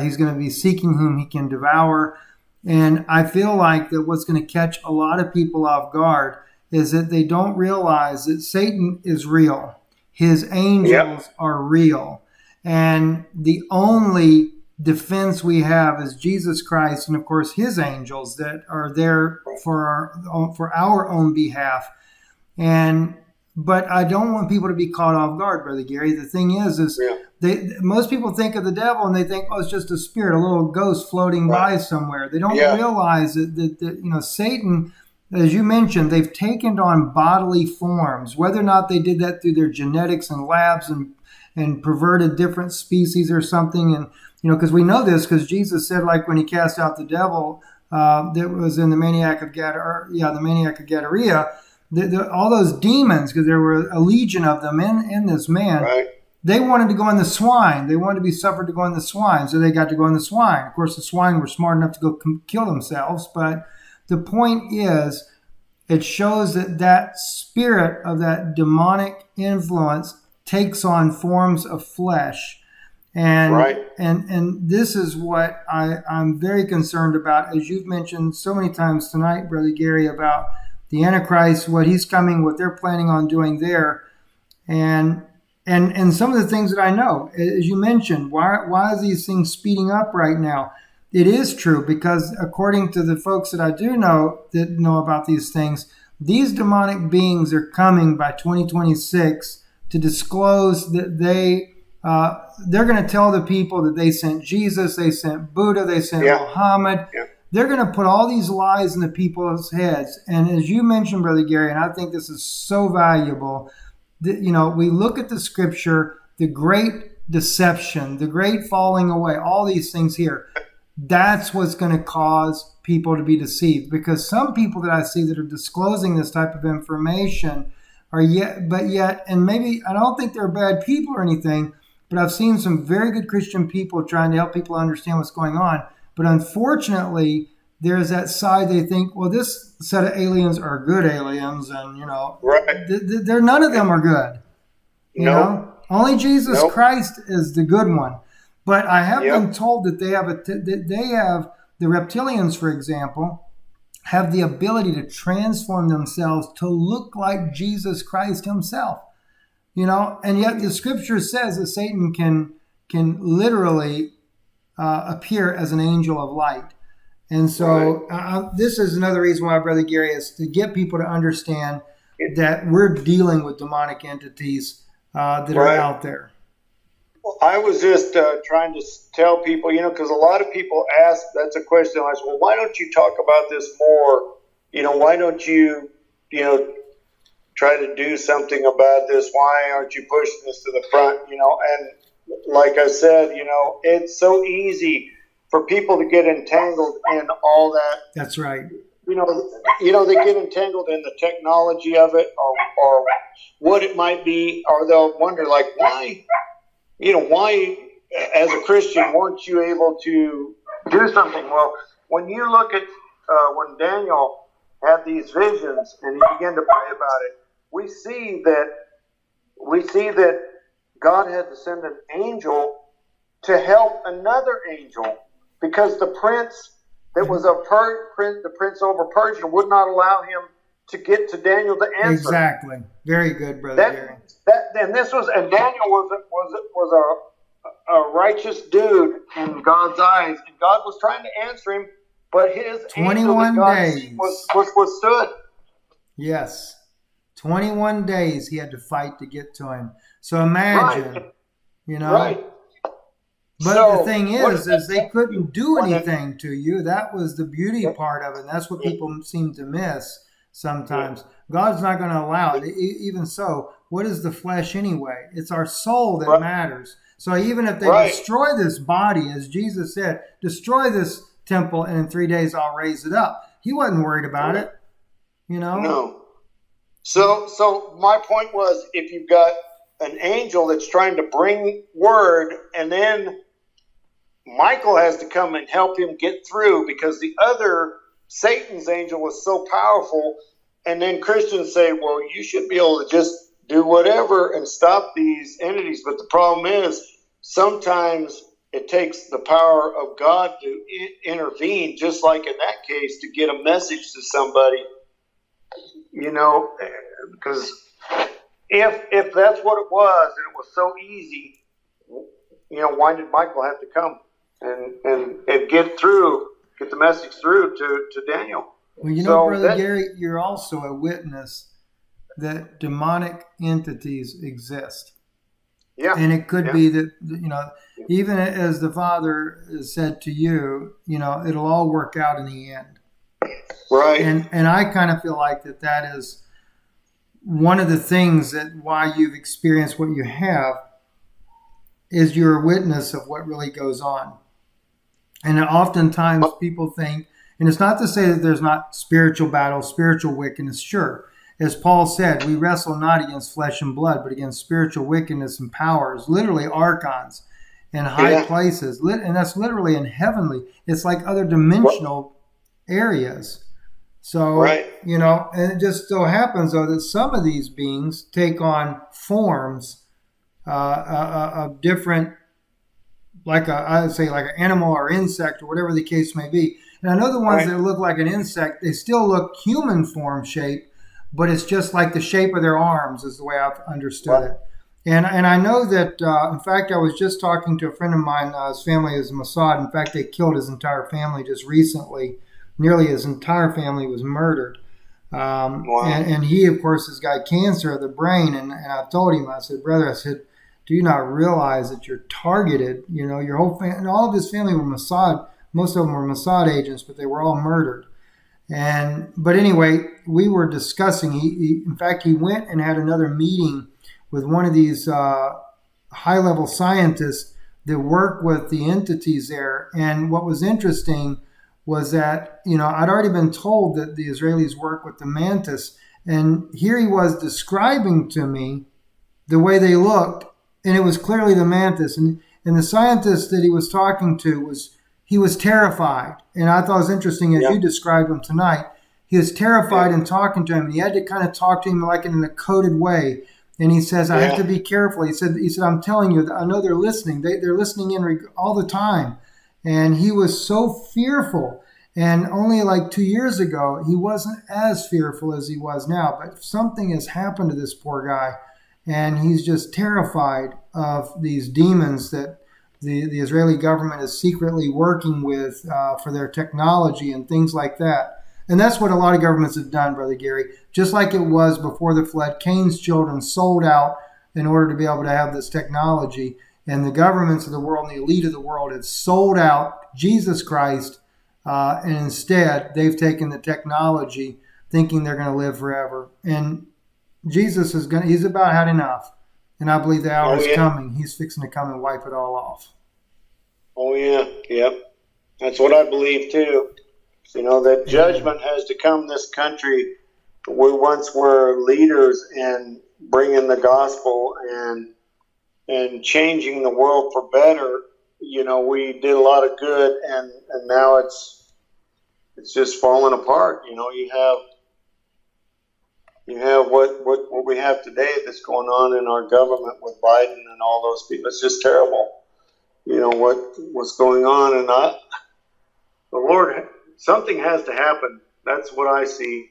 He's going to be seeking whom he can devour. And I feel like that what's going to catch a lot of people off guard is that they don't realize that Satan is real. His angels are real. And the only defense we have is Jesus Christ and, of course, his angels that are there for our own behalf. But I don't want people to be caught off guard, Brother Gary. The thing is most people think of the devil and they think, oh, it's just a spirit, a little ghost floating by somewhere. They don't realize that Satan, as you mentioned, they've taken on bodily forms. Whether or not they did that through their genetics and labs and perverted different species or something, and because we know this because Jesus said, like when he cast out the devil that was in the maniac of Gadara, all those demons, because there were a legion of them in this man, they wanted to go in the swine. They wanted to be suffered to go in the swine, so they got to go in the swine. Of course, the swine were smart enough to go kill themselves, but the point is, it shows that spirit of that demonic influence takes on forms of flesh. And this is what I'm very concerned about, as you've mentioned so many times tonight, Brother Gary, about the Antichrist, what he's coming, what they're planning on doing there, and some of the things that I know, as you mentioned, why are these things speeding up right now? It is true because according to the folks that I do know that know about these things, these demonic beings are coming by 2026 to disclose that they're going to tell the people that they sent Jesus, they sent Buddha, they sent Muhammad. Yeah. They're going to put all these lies in the people's heads. And as you mentioned, Brother Gary, and I think this is so valuable, that, we look at the scripture, the great deception, the great falling away, all these things here. That's what's going to cause people to be deceived, because some people that I see that are disclosing this type of information and maybe I don't think they're bad people or anything, but I've seen some very good Christian people trying to help people understand what's going on. But unfortunately, there's that side they think, well, this set of aliens are good aliens, and they're none of them are good. You know, only Jesus Christ is the good one. But I have been told that they have the reptilians, for example, have the ability to transform themselves to look like Jesus Christ himself. And yet the scripture says that Satan can literally appear as an angel of light. And so this is another reason why, Brother Gary, is to get people to understand that we're dealing with demonic entities that are out there. Well, I was just trying to tell people, because a lot of people ask, that's a question. I said, well, why don't you talk about this more? Why don't you, try to do something about this? Why aren't you pushing this to the front? And like I said, it's so easy for people to get entangled in all that. That's right. They get entangled in the technology of it or what it might be, or they'll wonder, like, why, as a Christian, weren't you able to do something? Well, when you look at when Daniel had these visions and he began to pray about it, we see that God had to send an angel to help another angel, because the prince that was the prince over Persia would not allow him to get to Daniel to answer. Exactly. Very good, Brother Gary. And Daniel was a righteous dude in God's eyes, and God was trying to answer him, but his angel that 21 God days. sent was withstood. Yes. 21 days he had to fight to get to him. So imagine, Right. you know. Right. But So, the thing is they couldn't do when it- anything to you. That was the beauty part of it. And that's what people seem to miss sometimes. God's not going to allow it. Even so, what is the flesh anyway? It's our soul that matters. So even if they destroy this body, as Jesus said, destroy this temple and in 3 days I'll raise it up. He wasn't worried about it, you know? No. So my point was, if you've got an angel that's trying to bring word, and then Michael has to come and help him get through because the other, Satan's angel, was so powerful, and then Christians say, well, you should be able to just do whatever and stop these entities. But the problem is, sometimes it takes the power of God to intervene, just like in that case, to get a message to somebody, you know, because if that's what it was, and it was so easy, you know, why did Michael have to come and get the message through to Daniel? Well, you know, Brother Gary, you're also a witness that demonic entities exist. Yeah. And it could be that, you know, even as the Father said to you, you know, it'll all work out in the end. Right. And I kind of feel like that is one of the things that why you've experienced what you have is you're a witness of what really goes on. And oftentimes people think, and it's not to say that there's not spiritual battle, spiritual wickedness, sure. As Paul said, we wrestle not against flesh and blood, but against spiritual wickedness and powers, literally archons in high places. And that's literally in heavenly. It's like other dimensional areas. So, you know, and it just so happens, though, that some of these beings take on forms of different, I would say like an animal or insect or whatever the case may be. And I know the ones that look like an insect, they still look human form shape, but it's just like the shape of their arms is the way I've understood it. And I know that, in fact, I was just talking to a friend of mine, his family is Mossad. In fact, they killed his entire family just recently. Nearly his entire family was murdered. And he, of course, has got cancer of the brain. And I told him, I said, brother, I said, do you not realize that you're targeted? You know, your whole family, and all of his family were Mossad. Most of them were Mossad agents, but they were all murdered. But anyway, we were discussing, in fact, he went and had another meeting with one of these high-level scientists that work with the entities there. And what was interesting was that, you know, I'd already been told that the Israelis work with the mantis. And here he was describing to me the way they looked, and it was clearly the mantis. And the scientist that he was talking to he was terrified. And I thought it was interesting as you described him tonight. He was terrified in talking to him. And he had to kind of talk to him like in a coded way. And he says, I have to be careful. He said, I'm telling you, I know they're listening. They're listening in all the time. And he was so fearful. And only like 2 years ago, he wasn't as fearful as he was now. But something has happened to this poor guy. And he's just terrified of these demons that the Israeli government is secretly working with for their technology and things like that. And that's what a lot of governments have done, Brother Gary. Just like it was before the flood, Cain's children sold out in order to be able to have this technology. And the governments of the world and the elite of the world have sold out Jesus Christ. And instead, they've taken the technology thinking they're going to live forever. And Jesus he's about had enough. And I believe the hour is coming. He's fixing to come and wipe it all off. Oh, yeah. Yep. That's what I believe, too. You know, that judgment has to come this country. We once were leaders in bringing the gospel and changing the world for better. You know, we did a lot of good, and now it's just falling apart. You know, you have what we have today that's going on in our government with Biden and all those people. It's just terrible. You know what's going on, and the Lord, something has to happen. That's what I see.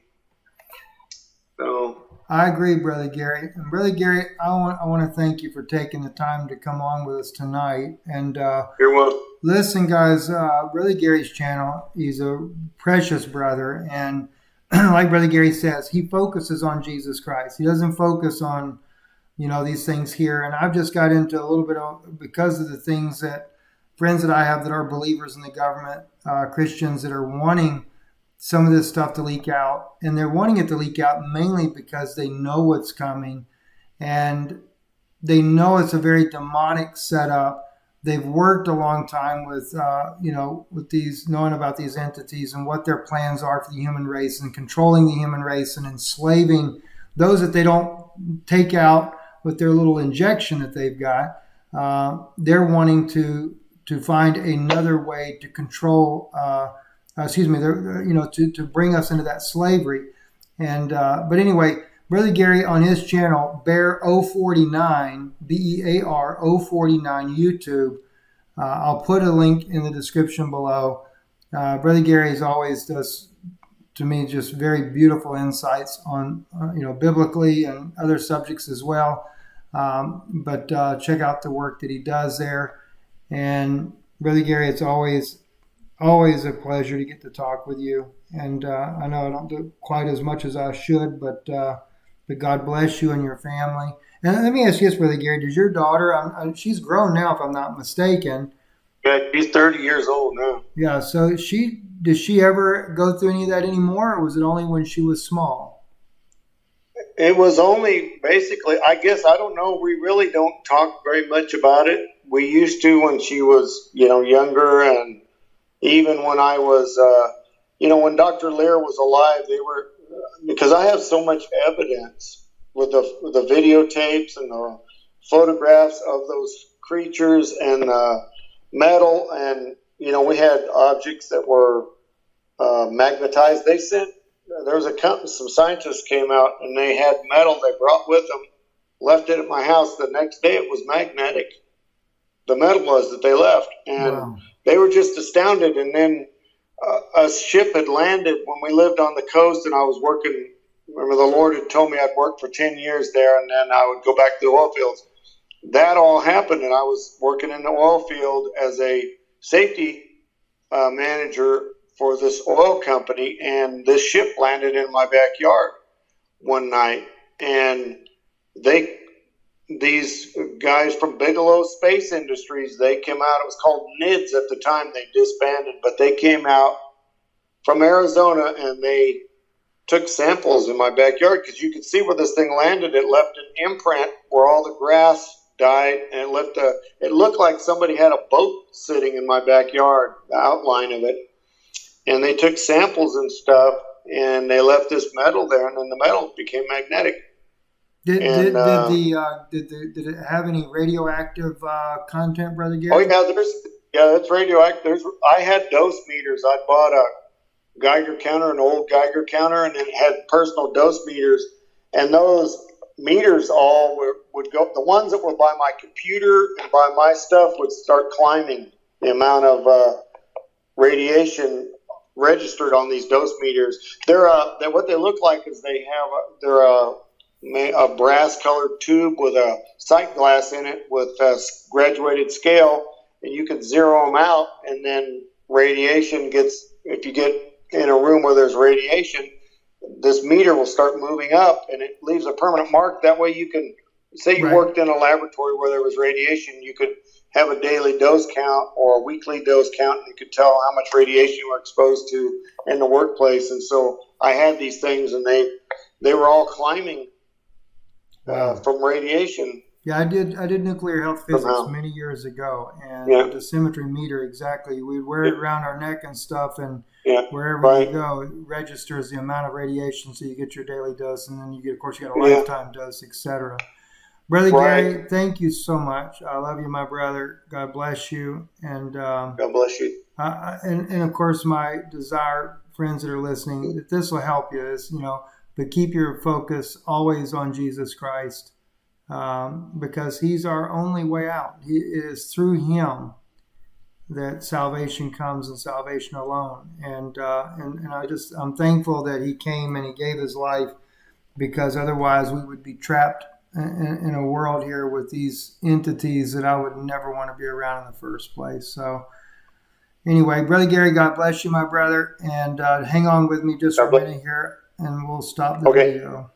So I agree, Brother Gary. And Brother Gary, I want to thank you for taking the time to come on with us tonight. And You're welcome. listen, guys, Brother Gary's channel, he's a precious brother. And like Brother Gary says, he focuses on Jesus Christ. He doesn't focus on, these things here. And I've just got into a little bit of, because of the things that friends that I have that are believers in the government, Christians that are wanting some of this stuff to leak out. And they're wanting it to leak out mainly because they know what's coming. And they know it's a very demonic setup. They've worked a long time with, with these, knowing about these entities and what their plans are for the human race and controlling the human race and enslaving those that they don't take out with their little injection that they've got. They're wanting to find another way to control, to bring us into that slavery. And but anyway, Brother Gary on his channel, Bear 049, BEAR 049 YouTube. I'll put a link in the description below. Brother Gary always does, to me, just very beautiful insights on, biblically and other subjects as well. But check out the work that he does there. And Brother Gary, it's always a pleasure to get to talk with you. And I know I don't do quite as much as I should, but God bless you and your family. And let me ask you this, Brother Gary, does your daughter, she's grown now if I'm not mistaken. Yeah, she's 30 years old now. Yeah, so does she ever go through any of that anymore, or was it only when she was small? It was only basically, I guess, I don't know. We really don't talk very much about it. We used to when she was, younger, and even when I was, when Dr. Lear was alive, they were, because I have so much evidence with the videotapes and the photographs of those creatures and metal, and, we had objects that were magnetized. There was a company, some scientists came out, and they had metal they brought with them, left it at my house. The next day it was magnetic. The metal was that they left. And wow. They were just astounded. And then a ship had landed when we lived on the coast, and I was working. Remember, the Lord had told me I'd work for 10 years there, and then I would go back to the oil fields. That all happened, and I was working in the oil field as a safety manager for this oil company, and this ship landed in my backyard one night, and these guys from Bigelow Space Industries, they came out. It was called NIDS at the time. They disbanded, but they came out from Arizona, and they took samples in my backyard, because you could see where this thing landed. It left an imprint where all the grass died, and it looked like somebody had a boat sitting in my backyard, the outline of it. And they took samples and stuff, and they left this metal there, and then the metal became magnetic. Did it have any radioactive content, Brother Gary? Oh yeah, that's radioactive. I had dose meters. I bought a Geiger counter, an old Geiger counter, and it had personal dose meters, and those meters all would go. The ones that were by my computer and by my stuff would start climbing the amount of radiation registered on these dose meters. They're what they look like is they're a brass colored tube with a sight glass in it with a graduated scale, and you can zero them out, and then radiation if you get in a room where there's radiation, this meter will start moving up, and it leaves a permanent mark. That way you can say you worked in a laboratory where there was radiation, you could have a daily dose count or a weekly dose count, and you could tell how much radiation you were exposed to in the workplace. And so I had these things, and they were all climbing from radiation. Yeah, I did nuclear health physics many years ago, and the dosimetry meter, exactly. We'd wear it around our neck and stuff, and wherever you go, it registers the amount of radiation, so you get your daily dose, and then you get a lifetime dose, etc. Brother Gary, thank you so much. I love you, my brother. God bless you. And God bless you. And of course, my desire, friends that are listening, that this will help you is, but keep your focus always on Jesus Christ, because he's our only way out. It is through him that salvation comes, and salvation alone. And I'm thankful that he came and he gave his life because otherwise we would be trapped in a world here with these entities that I would never want to be around in the first place. So anyway, Brother Gary, God bless you, my brother, and hang on with me just for a minute here, and we'll stop the video.